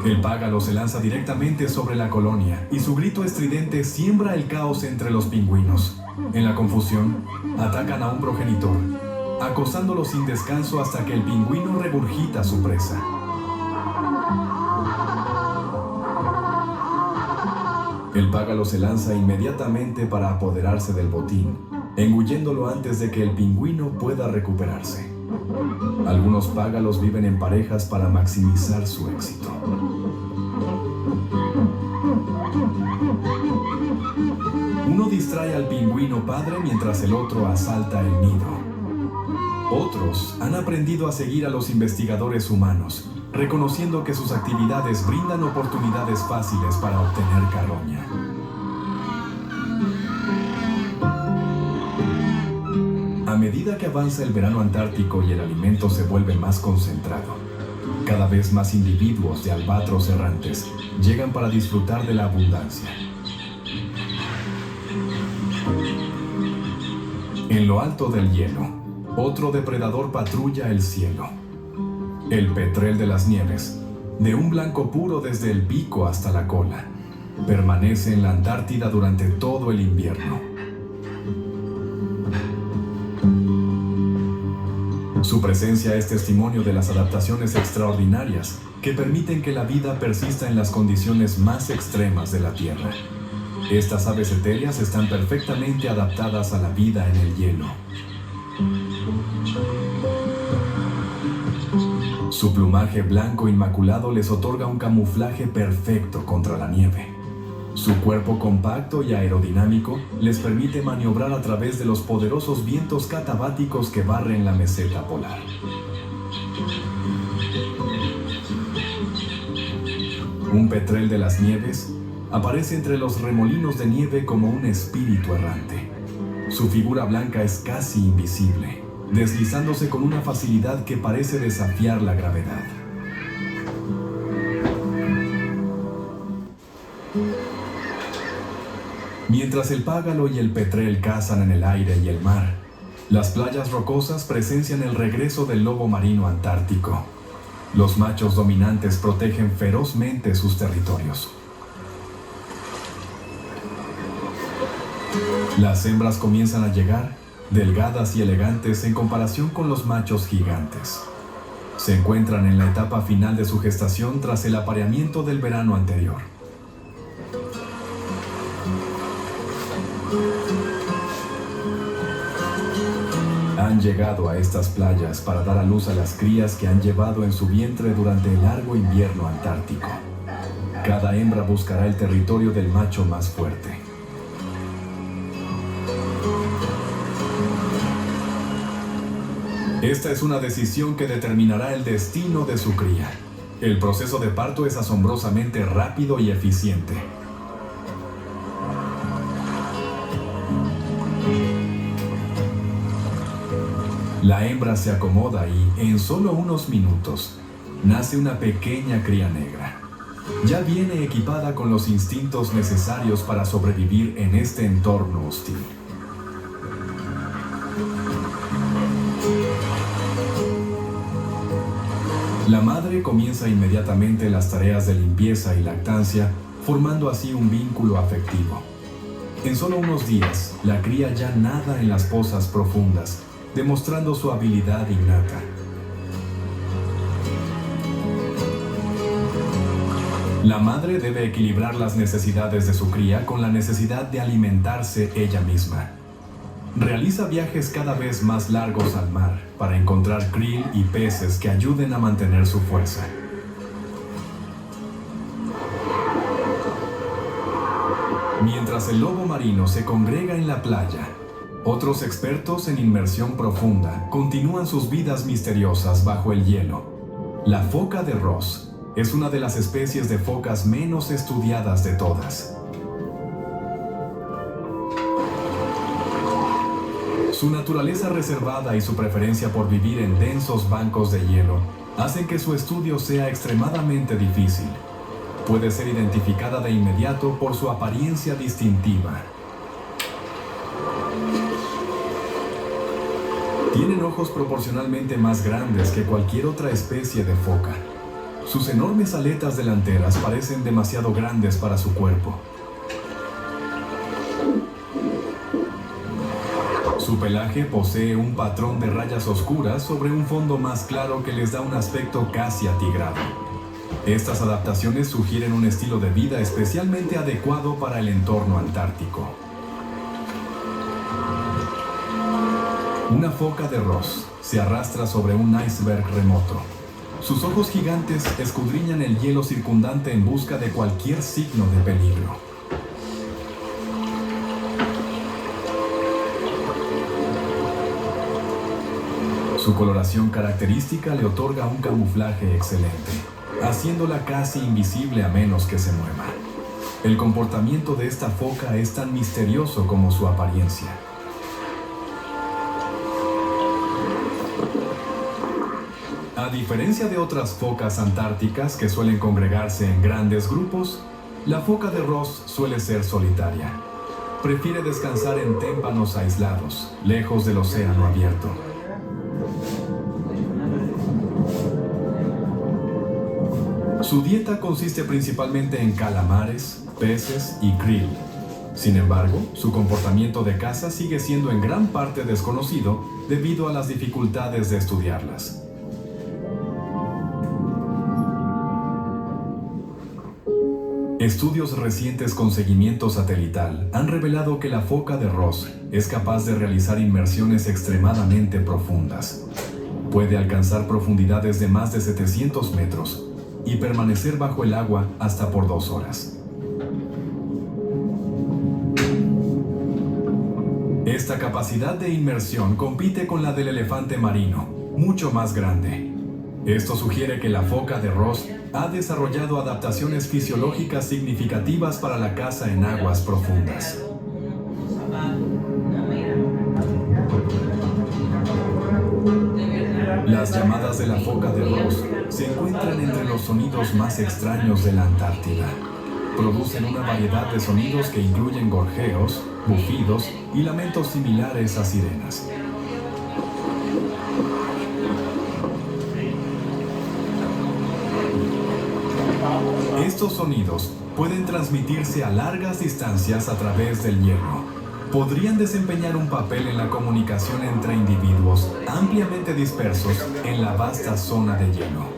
El págalo se lanza directamente sobre la colonia y su grito estridente siembra el caos entre los pingüinos. En la confusión, atacan a un progenitor, acosándolo sin descanso hasta que el pingüino regurgita su presa. El págalo se lanza inmediatamente para apoderarse del botín, engulléndolo antes de que el pingüino pueda recuperarse. Algunos págalos viven en parejas para maximizar su éxito. Uno distrae al pingüino padre mientras el otro asalta el nido. Otros han aprendido a seguir a los investigadores humanos, reconociendo que sus actividades brindan oportunidades fáciles para obtener carroña. A medida que avanza el verano antártico y el alimento se vuelve más concentrado, cada vez más individuos de albatros errantes llegan para disfrutar de la abundancia. En lo alto del hielo, Otro depredador patrulla el cielo. El petrel de las nieves, de un blanco puro desde el pico hasta la cola, permanece en la Antártida durante todo el invierno. Su presencia es testimonio de las adaptaciones extraordinarias que permiten que la vida persista en las condiciones más extremas de la Tierra. Estas aves etéreas están perfectamente adaptadas a la vida en el hielo. Su plumaje blanco inmaculado les otorga un camuflaje perfecto contra la nieve. Su cuerpo compacto y aerodinámico les permite maniobrar a través de los poderosos vientos catabáticos que barren la meseta polar. Un petrel de las nieves aparece entre los remolinos de nieve como un espíritu errante. Su figura blanca es casi invisible, deslizándose con una facilidad que parece desafiar la gravedad. Mientras el págalo y el petrel cazan en el aire y el mar, las playas rocosas presencian el regreso del lobo marino antártico. Los machos dominantes protegen ferozmente sus territorios. Las hembras comienzan a llegar, delgadas y elegantes en comparación con los machos gigantes. Se encuentran en la etapa final de su gestación tras el apareamiento del verano anterior. Han llegado a estas playas para dar a luz a las crías que han llevado en su vientre durante el largo invierno antártico. Cada hembra buscará el territorio del macho más fuerte. Esta es una decisión que determinará el destino de su cría. El proceso de parto es asombrosamente rápido y eficiente. La hembra se acomoda y, en solo unos minutos, nace una pequeña cría negra. Ya viene equipada con los instintos necesarios para sobrevivir en este entorno hostil. La madre comienza inmediatamente las tareas de limpieza y lactancia, formando así un vínculo afectivo. En solo unos días, la cría ya nada en las pozas profundas, demostrando su habilidad innata. La madre debe equilibrar las necesidades de su cría con la necesidad de alimentarse ella misma. Realiza viajes cada vez más largos al mar para encontrar krill y peces que ayuden a mantener su fuerza. Mientras el lobo marino se congrega en la playa, otros expertos en inmersión profunda continúan sus vidas misteriosas bajo el hielo. La foca de Ross es una de las especies de focas menos estudiadas de todas. Su naturaleza reservada y su preferencia por vivir en densos bancos de hielo hacen que su estudio sea extremadamente difícil. Puede ser identificada de inmediato por su apariencia distintiva. Tienen ojos proporcionalmente más grandes que cualquier otra especie de foca. Sus enormes aletas delanteras parecen demasiado grandes para su cuerpo. Su pelaje posee un patrón de rayas oscuras sobre un fondo más claro que les da un aspecto casi atigrado. Estas adaptaciones sugieren un estilo de vida especialmente adecuado para el entorno antártico. Una foca de Ross se arrastra sobre un iceberg remoto. Sus ojos gigantes escudriñan el hielo circundante en busca de cualquier signo de peligro. Su coloración característica le otorga un camuflaje excelente, haciéndola casi invisible a menos que se mueva. El comportamiento de esta foca es tan misterioso como su apariencia. A diferencia de otras focas antárticas que suelen congregarse en grandes grupos, la foca de Ross suele ser solitaria. Prefiere descansar en témpanos aislados, lejos del océano abierto. Su dieta consiste principalmente en calamares, peces y krill. Sin embargo, su comportamiento de caza sigue siendo en gran parte desconocido debido a las dificultades de estudiarlas. Estudios recientes con seguimiento satelital han revelado que la foca de Ross es capaz de realizar inmersiones extremadamente profundas. Puede alcanzar profundidades de más de 700 metros y permanecer bajo el agua hasta por 2 horas. Esta capacidad de inmersión compite con la del elefante marino, mucho más grande. Esto sugiere que la foca de Ross ha desarrollado adaptaciones fisiológicas significativas para la caza en aguas profundas. Las llamadas de la foca de Ross se encuentran entre los sonidos más extraños de la Antártida. Producen una variedad de sonidos que incluyen gorjeos, bufidos y lamentos similares a sirenas. Estos sonidos pueden transmitirse a largas distancias a través del hielo. Podrían desempeñar un papel en la comunicación entre individuos ampliamente dispersos en la vasta zona de hielo.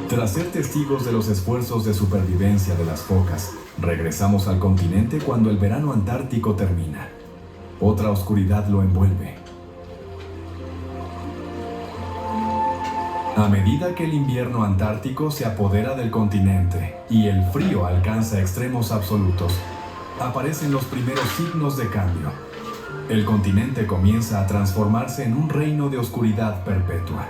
Tras ser testigos de los esfuerzos de supervivencia de las focas, regresamos al continente cuando el verano antártico termina. Otra oscuridad lo envuelve. A medida que el invierno antártico se apodera del continente y el frío alcanza extremos absolutos, aparecen los primeros signos de cambio. El continente comienza a transformarse en un reino de oscuridad perpetua.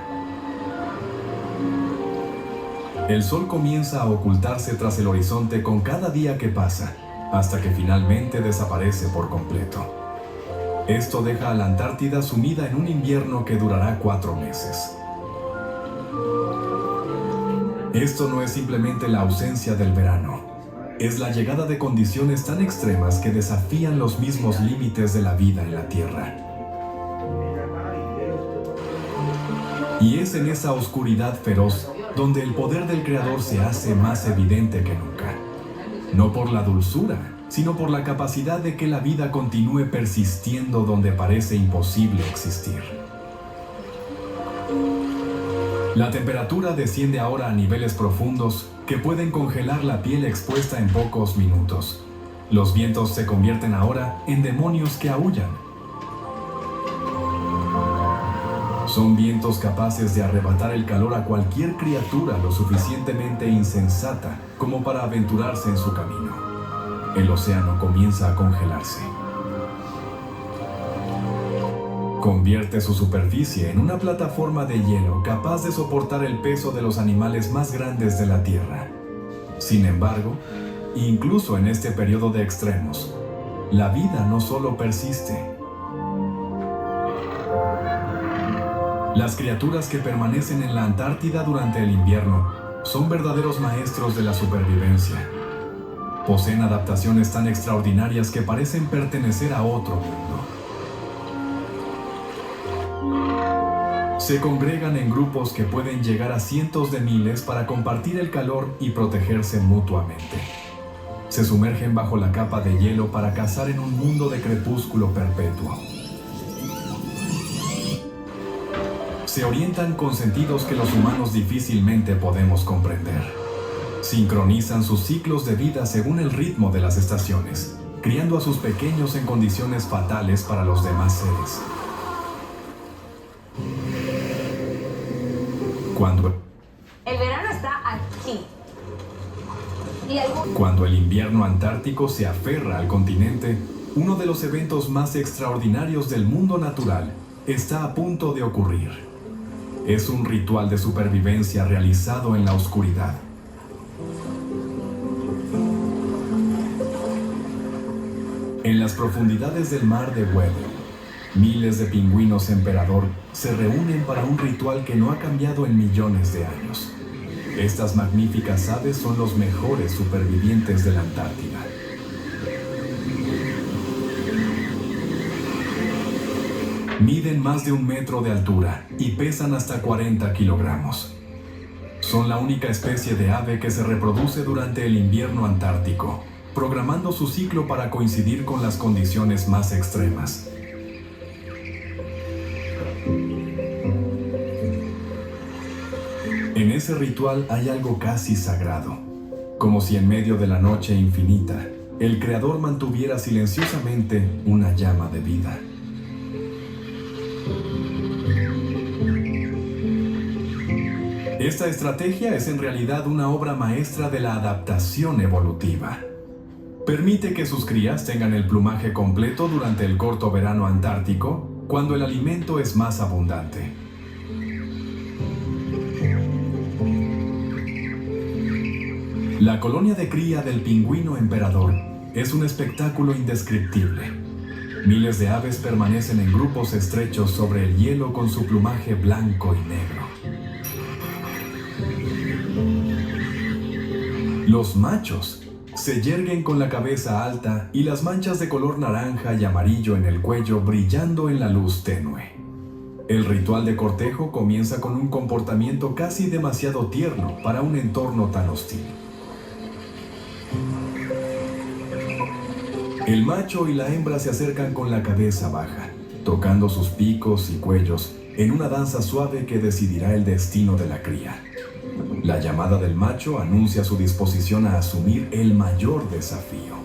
El sol comienza a ocultarse tras el horizonte con cada día que pasa, hasta que finalmente desaparece por completo. Esto deja a la Antártida sumida en un invierno que durará 4 meses. Esto no es simplemente la ausencia del verano, es la llegada de condiciones tan extremas que desafían los mismos límites de la vida en la Tierra. Y es en esa oscuridad feroz donde el poder del Creador se hace más evidente que nunca. No por la dulzura, sino por la capacidad de que la vida continúe persistiendo donde parece imposible existir. La temperatura desciende ahora a niveles profundos que pueden congelar la piel expuesta en pocos minutos. Los vientos se convierten ahora en demonios que aúllan. Son vientos capaces de arrebatar el calor a cualquier criatura lo suficientemente insensata como para aventurarse en su camino. El océano comienza a congelarse. Convierte su superficie en una plataforma de hielo capaz de soportar el peso de los animales más grandes de la Tierra. Sin embargo, incluso en este periodo de extremos, la vida no solo persiste. Las criaturas que permanecen en la Antártida durante el invierno son verdaderos maestros de la supervivencia. Poseen adaptaciones tan extraordinarias que parecen pertenecer a otro mundo. Se congregan en grupos que pueden llegar a cientos de miles para compartir el calor y protegerse mutuamente. Se sumergen bajo la capa de hielo para cazar en un mundo de crepúsculo perpetuo. Se orientan con sentidos que los humanos difícilmente podemos comprender. Sincronizan sus ciclos de vida según el ritmo de las estaciones, criando a sus pequeños en condiciones fatales para los demás seres. El verano está aquí. Cuando el invierno antártico se aferra al continente, uno de los eventos más extraordinarios del mundo natural está a punto de ocurrir. Es un ritual de supervivencia realizado en la oscuridad. En las profundidades del mar de Weddell, miles de pingüinos emperador se reúnen para un ritual que no ha cambiado en millones de años. Estas magníficas aves son los mejores supervivientes de la Antártida. Miden más de 1 metro de altura y pesan hasta 40 kilogramos. Son la única especie de ave que se reproduce durante el invierno antártico, programando su ciclo para coincidir con las condiciones más extremas. En ese ritual hay algo casi sagrado, como si en medio de la noche infinita, el Creador mantuviera silenciosamente una llama de vida. Esta estrategia es en realidad una obra maestra de la adaptación evolutiva. Permite que sus crías tengan el plumaje completo durante el corto verano antártico, cuando el alimento es más abundante. La colonia de cría del pingüino emperador es un espectáculo indescriptible. Miles de aves permanecen en grupos estrechos sobre el hielo con su plumaje blanco y negro. Los machos se yerguen con la cabeza alta y las manchas de color naranja y amarillo en el cuello brillando en la luz tenue. El ritual de cortejo comienza con un comportamiento casi demasiado tierno para un entorno tan hostil. El macho y la hembra se acercan con la cabeza baja, tocando sus picos y cuellos en una danza suave que decidirá el destino de la cría. La llamada del macho anuncia su disposición a asumir el mayor desafío.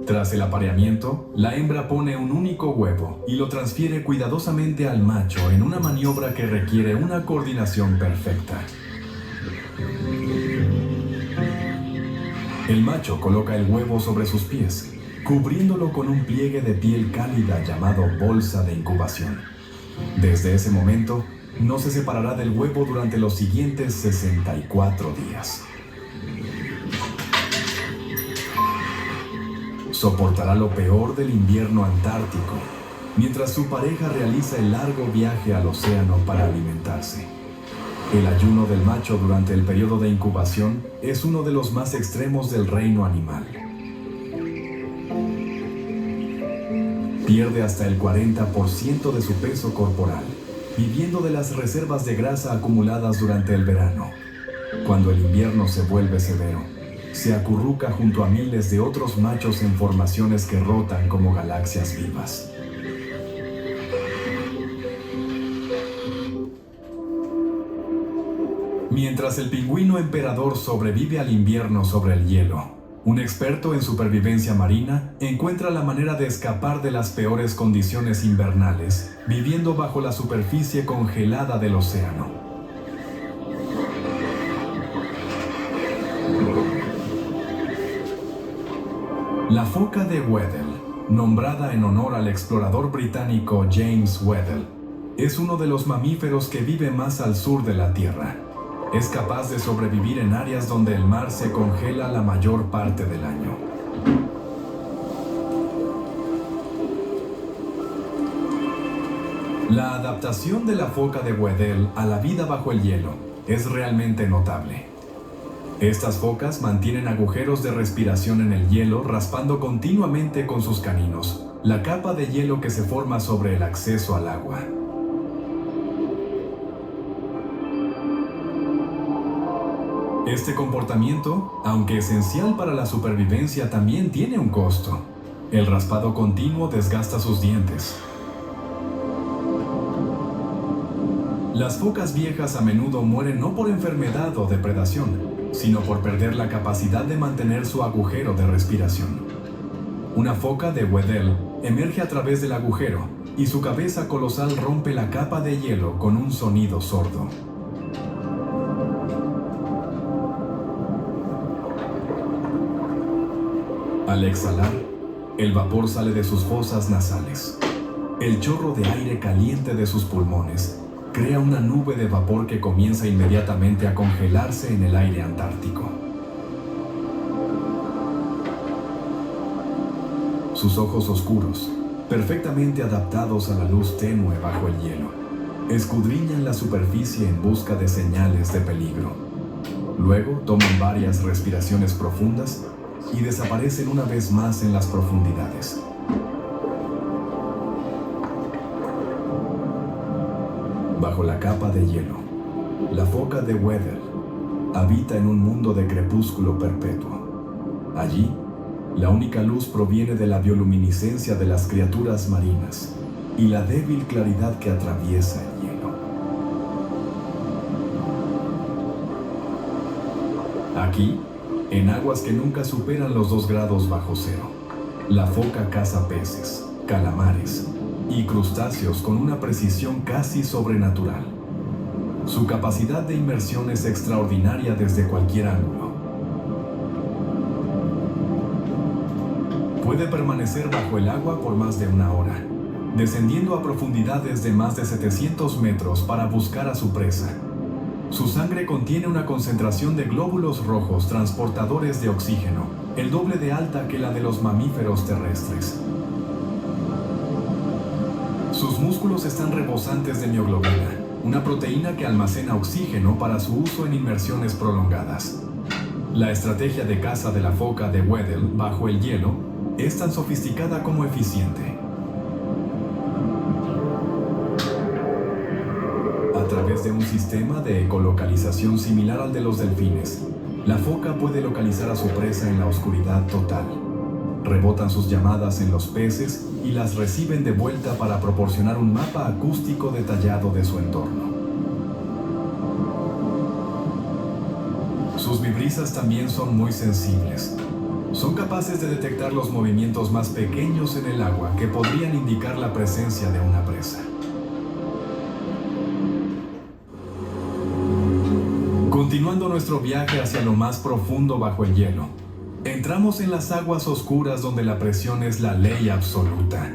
Tras el apareamiento, la hembra pone un único huevo y lo transfiere cuidadosamente al macho en una maniobra que requiere una coordinación perfecta. El macho coloca el huevo sobre sus pies, cubriéndolo con un pliegue de piel cálida llamado bolsa de incubación. Desde ese momento, no se separará del huevo durante los siguientes 64 días. Soportará lo peor del invierno antártico, mientras su pareja realiza el largo viaje al océano para alimentarse. El ayuno del macho durante el periodo de incubación es uno de los más extremos del reino animal. Pierde hasta el 40% de su peso corporal, viviendo de las reservas de grasa acumuladas durante el verano. Cuando el invierno se vuelve severo, se acurruca junto a miles de otros machos en formaciones que rotan como galaxias vivas. Mientras el pingüino emperador sobrevive al invierno sobre el hielo, un experto en supervivencia marina encuentra la manera de escapar de las peores condiciones invernales, viviendo bajo la superficie congelada del océano. La foca de Weddell, nombrada en honor al explorador británico James Weddell, es uno de los mamíferos que vive más al sur de la Tierra. Es capaz de sobrevivir en áreas donde el mar se congela la mayor parte del año. La adaptación de la foca de Weddell a la vida bajo el hielo es realmente notable. Estas focas mantienen agujeros de respiración en el hielo, raspando continuamente con sus caninos la capa de hielo que se forma sobre el acceso al agua. Este comportamiento, aunque esencial para la supervivencia, también tiene un costo. El raspado continuo desgasta sus dientes. Las focas viejas a menudo mueren no por enfermedad o depredación, sino por perder la capacidad de mantener su agujero de respiración. Una foca de Weddell emerge a través del agujero y su cabeza colosal rompe la capa de hielo con un sonido sordo. Al exhalar, el vapor sale de sus fosas nasales. El chorro de aire caliente de sus pulmones crea una nube de vapor que comienza inmediatamente a congelarse en el aire antártico. Sus ojos oscuros, perfectamente adaptados a la luz tenue bajo el hielo, escudriñan la superficie en busca de señales de peligro. Luego toman varias respiraciones profundas y desaparecen una vez más en las profundidades, Bajo la capa de hielo, la foca de Weddell habita en un mundo de crepúsculo perpetuo. Allí, la única luz proviene de la bioluminiscencia de las criaturas marinas y la débil claridad que atraviesa el hielo. Aquí, en aguas que nunca superan los 2 grados bajo cero, la foca caza peces, calamares y crustáceos con una precisión casi sobrenatural. Su capacidad de inmersión es extraordinaria desde cualquier ángulo. Puede permanecer bajo el agua por más de 1 hora, descendiendo a profundidades de más de 700 metros para buscar a su presa. Su sangre contiene una concentración de glóbulos rojos transportadores de oxígeno, el doble de alta que la de los mamíferos terrestres. Sus músculos están rebosantes de mioglobina, una proteína que almacena oxígeno para su uso en inmersiones prolongadas. La estrategia de caza de la foca de Weddell bajo el hielo es tan sofisticada como eficiente. A través de un sistema de ecolocalización similar al de los delfines, la foca puede localizar a su presa en la oscuridad total. Rebotan sus llamadas en los peces y las reciben de vuelta para proporcionar un mapa acústico detallado de su entorno. Sus vibrisas también son muy sensibles. Son capaces de detectar los movimientos más pequeños en el agua que podrían indicar la presencia de una presa. Continuando nuestro viaje hacia lo más profundo bajo el hielo, entramos en las aguas oscuras donde la presión es la ley absoluta.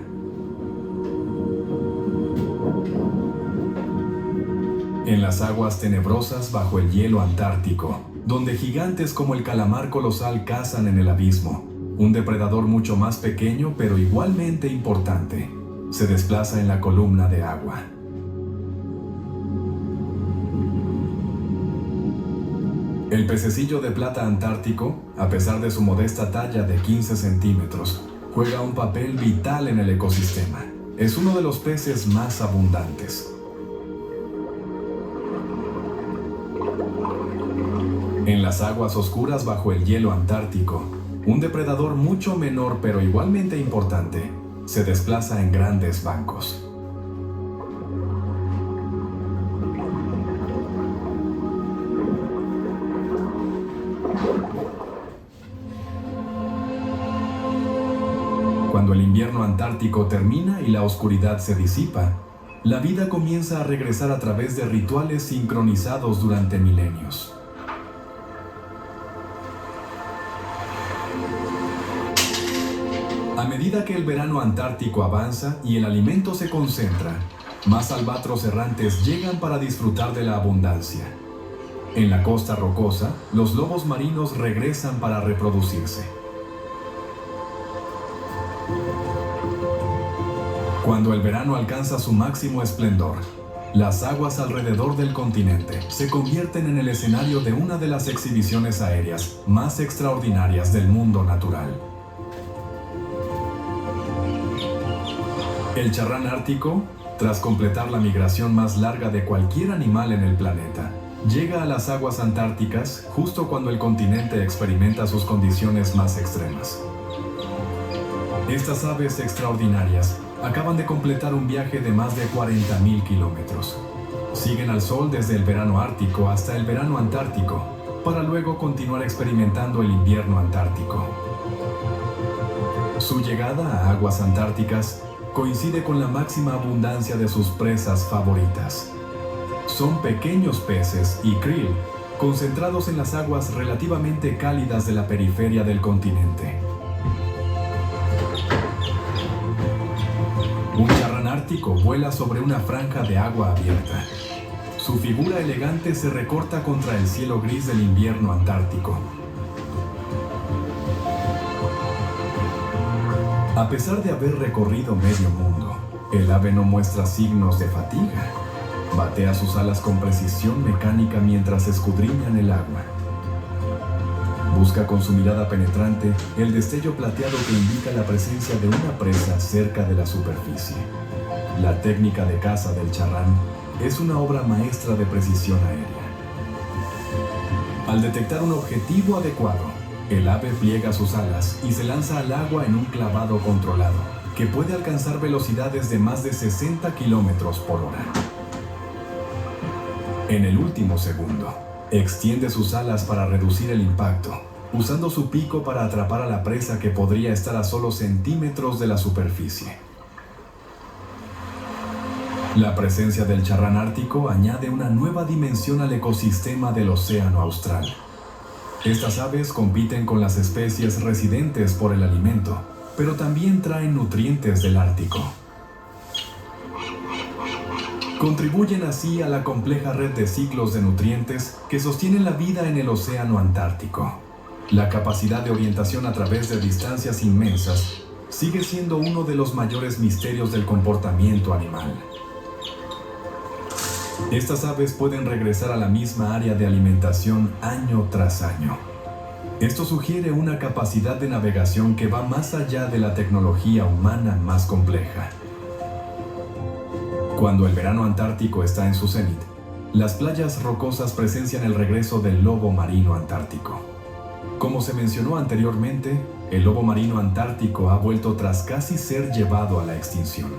En las aguas tenebrosas bajo el hielo antártico, donde gigantes como el calamar colosal cazan en el abismo, un depredador mucho más pequeño pero igualmente importante se desplaza en la columna de agua. El pececillo de plata antártico, a pesar de su modesta talla de 15 centímetros, juega un papel vital en el ecosistema. Es uno de los peces más abundantes. En las aguas oscuras bajo el hielo antártico, un depredador mucho menor pero igualmente importante se desplaza en grandes bancos. Cuando el invierno antártico termina y la oscuridad se disipa, la vida comienza a regresar a través de rituales sincronizados durante milenios. A medida que el verano antártico avanza y el alimento se concentra, más albatros errantes llegan para disfrutar de la abundancia. En la costa rocosa, los lobos marinos regresan para reproducirse. Cuando el verano alcanza su máximo esplendor, las aguas alrededor del continente se convierten en el escenario de una de las exhibiciones aéreas más extraordinarias del mundo natural. El charrán ártico, tras completar la migración más larga de cualquier animal en el planeta, llega a las aguas antárticas justo cuando el continente experimenta sus condiciones más extremas. Estas aves extraordinarias acaban de completar un viaje de más de 40.000 kilómetros. Siguen al sol desde el verano ártico hasta el verano antártico, para luego continuar experimentando el invierno antártico. Su llegada a aguas antárticas coincide con la máxima abundancia de sus presas favoritas. Son pequeños peces y krill concentrados en las aguas relativamente cálidas de la periferia del continente. Un charrán ártico vuela sobre una franja de agua abierta. Su figura elegante se recorta contra el cielo gris del invierno antártico. A pesar de haber recorrido medio mundo, el ave no muestra signos de fatiga. Batea sus alas con precisión mecánica mientras escudriñan el agua. Busca con su mirada penetrante el destello plateado que indica la presencia de una presa cerca de la superficie. La técnica de caza del charrán es una obra maestra de precisión aérea. Al detectar un objetivo adecuado, el ave pliega sus alas y se lanza al agua en un clavado controlado, que puede alcanzar velocidades de más de 60 kilómetros por hora. En el último segundo, extiende sus alas para reducir el impacto, usando su pico para atrapar a la presa que podría estar a solo centímetros de la superficie. La presencia del charrán ártico añade una nueva dimensión al ecosistema del océano austral. Estas aves compiten con las especies residentes por el alimento, pero también traen nutrientes del Ártico. Contribuyen así a la compleja red de ciclos de nutrientes que sostienen la vida en el océano Antártico. La capacidad de orientación a través de distancias inmensas sigue siendo uno de los mayores misterios del comportamiento animal. Estas aves pueden regresar a la misma área de alimentación año tras año. Esto sugiere una capacidad de navegación que va más allá de la tecnología humana más compleja. Cuando el verano antártico está en su cenit, las playas rocosas presencian el regreso del lobo marino antártico. Como se mencionó anteriormente, el lobo marino antártico ha vuelto tras casi ser llevado a la extinción.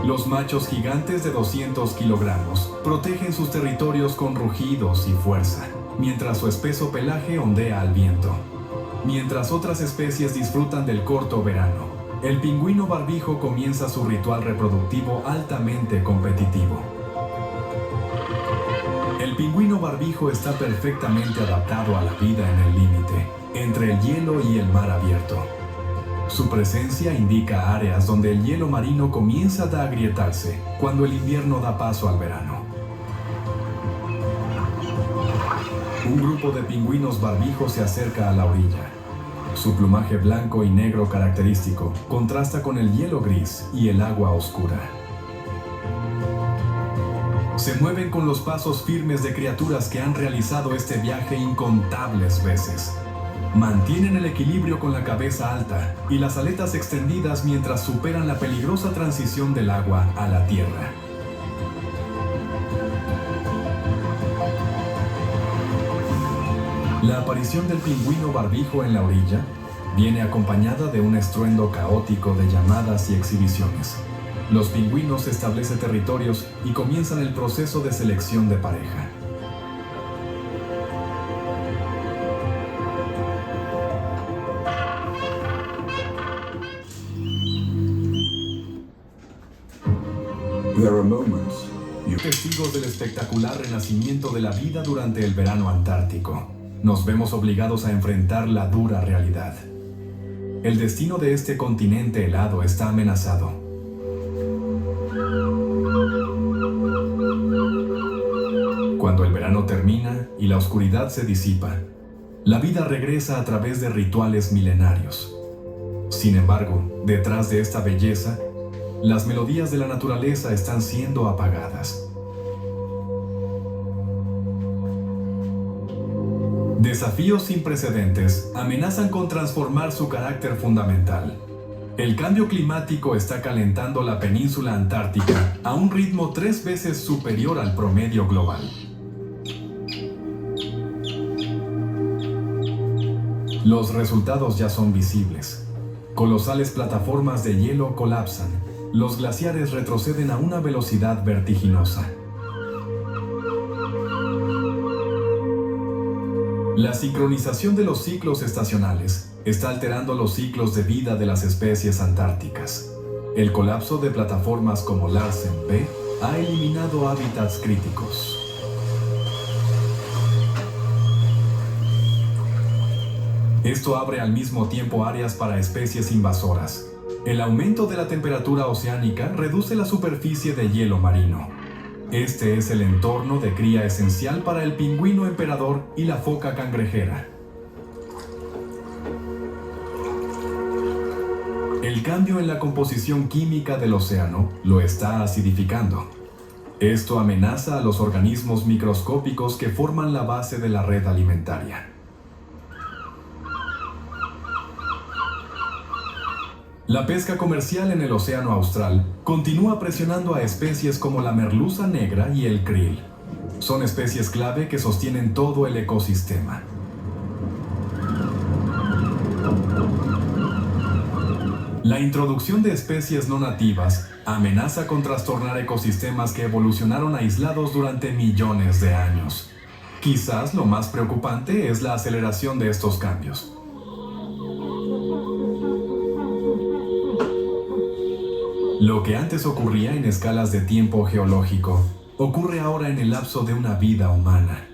Los machos gigantes de 200 kilogramos protegen sus territorios con rugidos y fuerza, mientras su espeso pelaje ondea al viento. Mientras otras especies disfrutan del corto verano, el pingüino barbijo comienza su ritual reproductivo altamente competitivo. El pingüino barbijo está perfectamente adaptado a la vida en el límite, entre el hielo y el mar abierto. Su presencia indica áreas donde el hielo marino comienza a agrietarse cuando el invierno da paso al verano. Un grupo de pingüinos barbijos se acerca a la orilla. Su plumaje blanco y negro característico contrasta con el hielo gris y el agua oscura. Se mueven con los pasos firmes de criaturas que han realizado este viaje incontables veces. Mantienen el equilibrio con la cabeza alta y las aletas extendidas mientras superan la peligrosa transición del agua a la tierra. La aparición del pingüino barbijo en la orilla viene acompañada de un estruendo caótico de llamadas y exhibiciones. Los pingüinos establecen territorios y comienzan el proceso de selección de pareja. There are moments Testigos del espectacular renacimiento de la vida durante el verano antártico, nos vemos obligados a enfrentar la dura realidad. El destino de este continente helado está amenazado. Cuando el verano termina y la oscuridad se disipa, la vida regresa a través de rituales milenarios. Sin embargo, detrás de esta belleza, las melodías de la naturaleza están siendo apagadas. Desafíos sin precedentes amenazan con transformar su carácter fundamental. El cambio climático está calentando la península antártica a un ritmo 3 veces superior al promedio global. Los resultados ya son visibles. Colosales plataformas de hielo colapsan. Los glaciares retroceden a una velocidad vertiginosa. La sincronización de los ciclos estacionales está alterando los ciclos de vida de las especies antárticas. El colapso de plataformas como Larsen B ha eliminado hábitats críticos. Esto abre al mismo tiempo áreas para especies invasoras. El aumento de la temperatura oceánica reduce la superficie de hielo marino. Este es el entorno de cría esencial para el pingüino emperador y la foca cangrejera. El cambio en la composición química del océano lo está acidificando. Esto amenaza a los organismos microscópicos que forman la base de la red alimentaria. La pesca comercial en el Océano Austral continúa presionando a especies como la merluza negra y el krill. Son especies clave que sostienen todo el ecosistema. La introducción de especies no nativas amenaza con trastornar ecosistemas que evolucionaron aislados durante millones de años. Quizás lo más preocupante es la aceleración de estos cambios. Lo que antes ocurría en escalas de tiempo geológico, ocurre ahora en el lapso de una vida humana.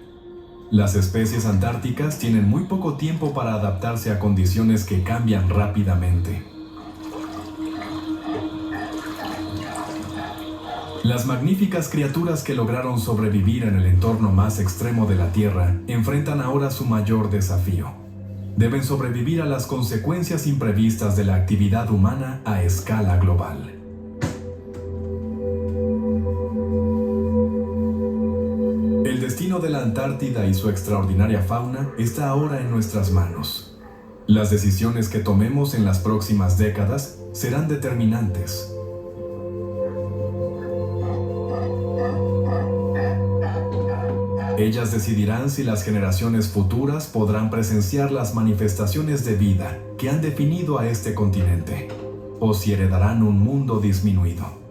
Las especies antárticas tienen muy poco tiempo para adaptarse a condiciones que cambian rápidamente. Las magníficas criaturas que lograron sobrevivir en el entorno más extremo de la Tierra enfrentan ahora su mayor desafío. Deben sobrevivir a las consecuencias imprevistas de la actividad humana a escala global. El destino de la Antártida y su extraordinaria fauna está ahora en nuestras manos. Las decisiones que tomemos en las próximas décadas serán determinantes. Ellas decidirán si las generaciones futuras podrán presenciar las manifestaciones de vida que han definido a este continente, o si heredarán un mundo disminuido.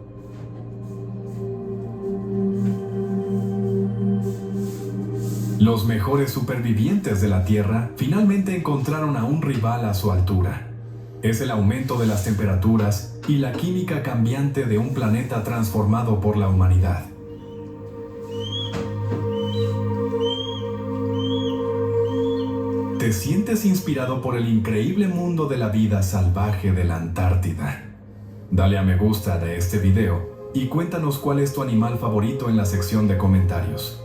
Los mejores supervivientes de la Tierra finalmente encontraron a un rival a su altura. Es el aumento de las temperaturas y la química cambiante de un planeta transformado por la humanidad. ¿Te sientes inspirado por el increíble mundo de la vida salvaje de la Antártida? Dale a me gusta de este video y cuéntanos cuál es tu animal favorito en la sección de comentarios.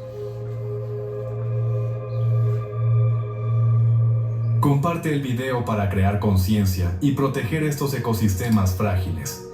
Comparte el video para crear conciencia y proteger estos ecosistemas frágiles.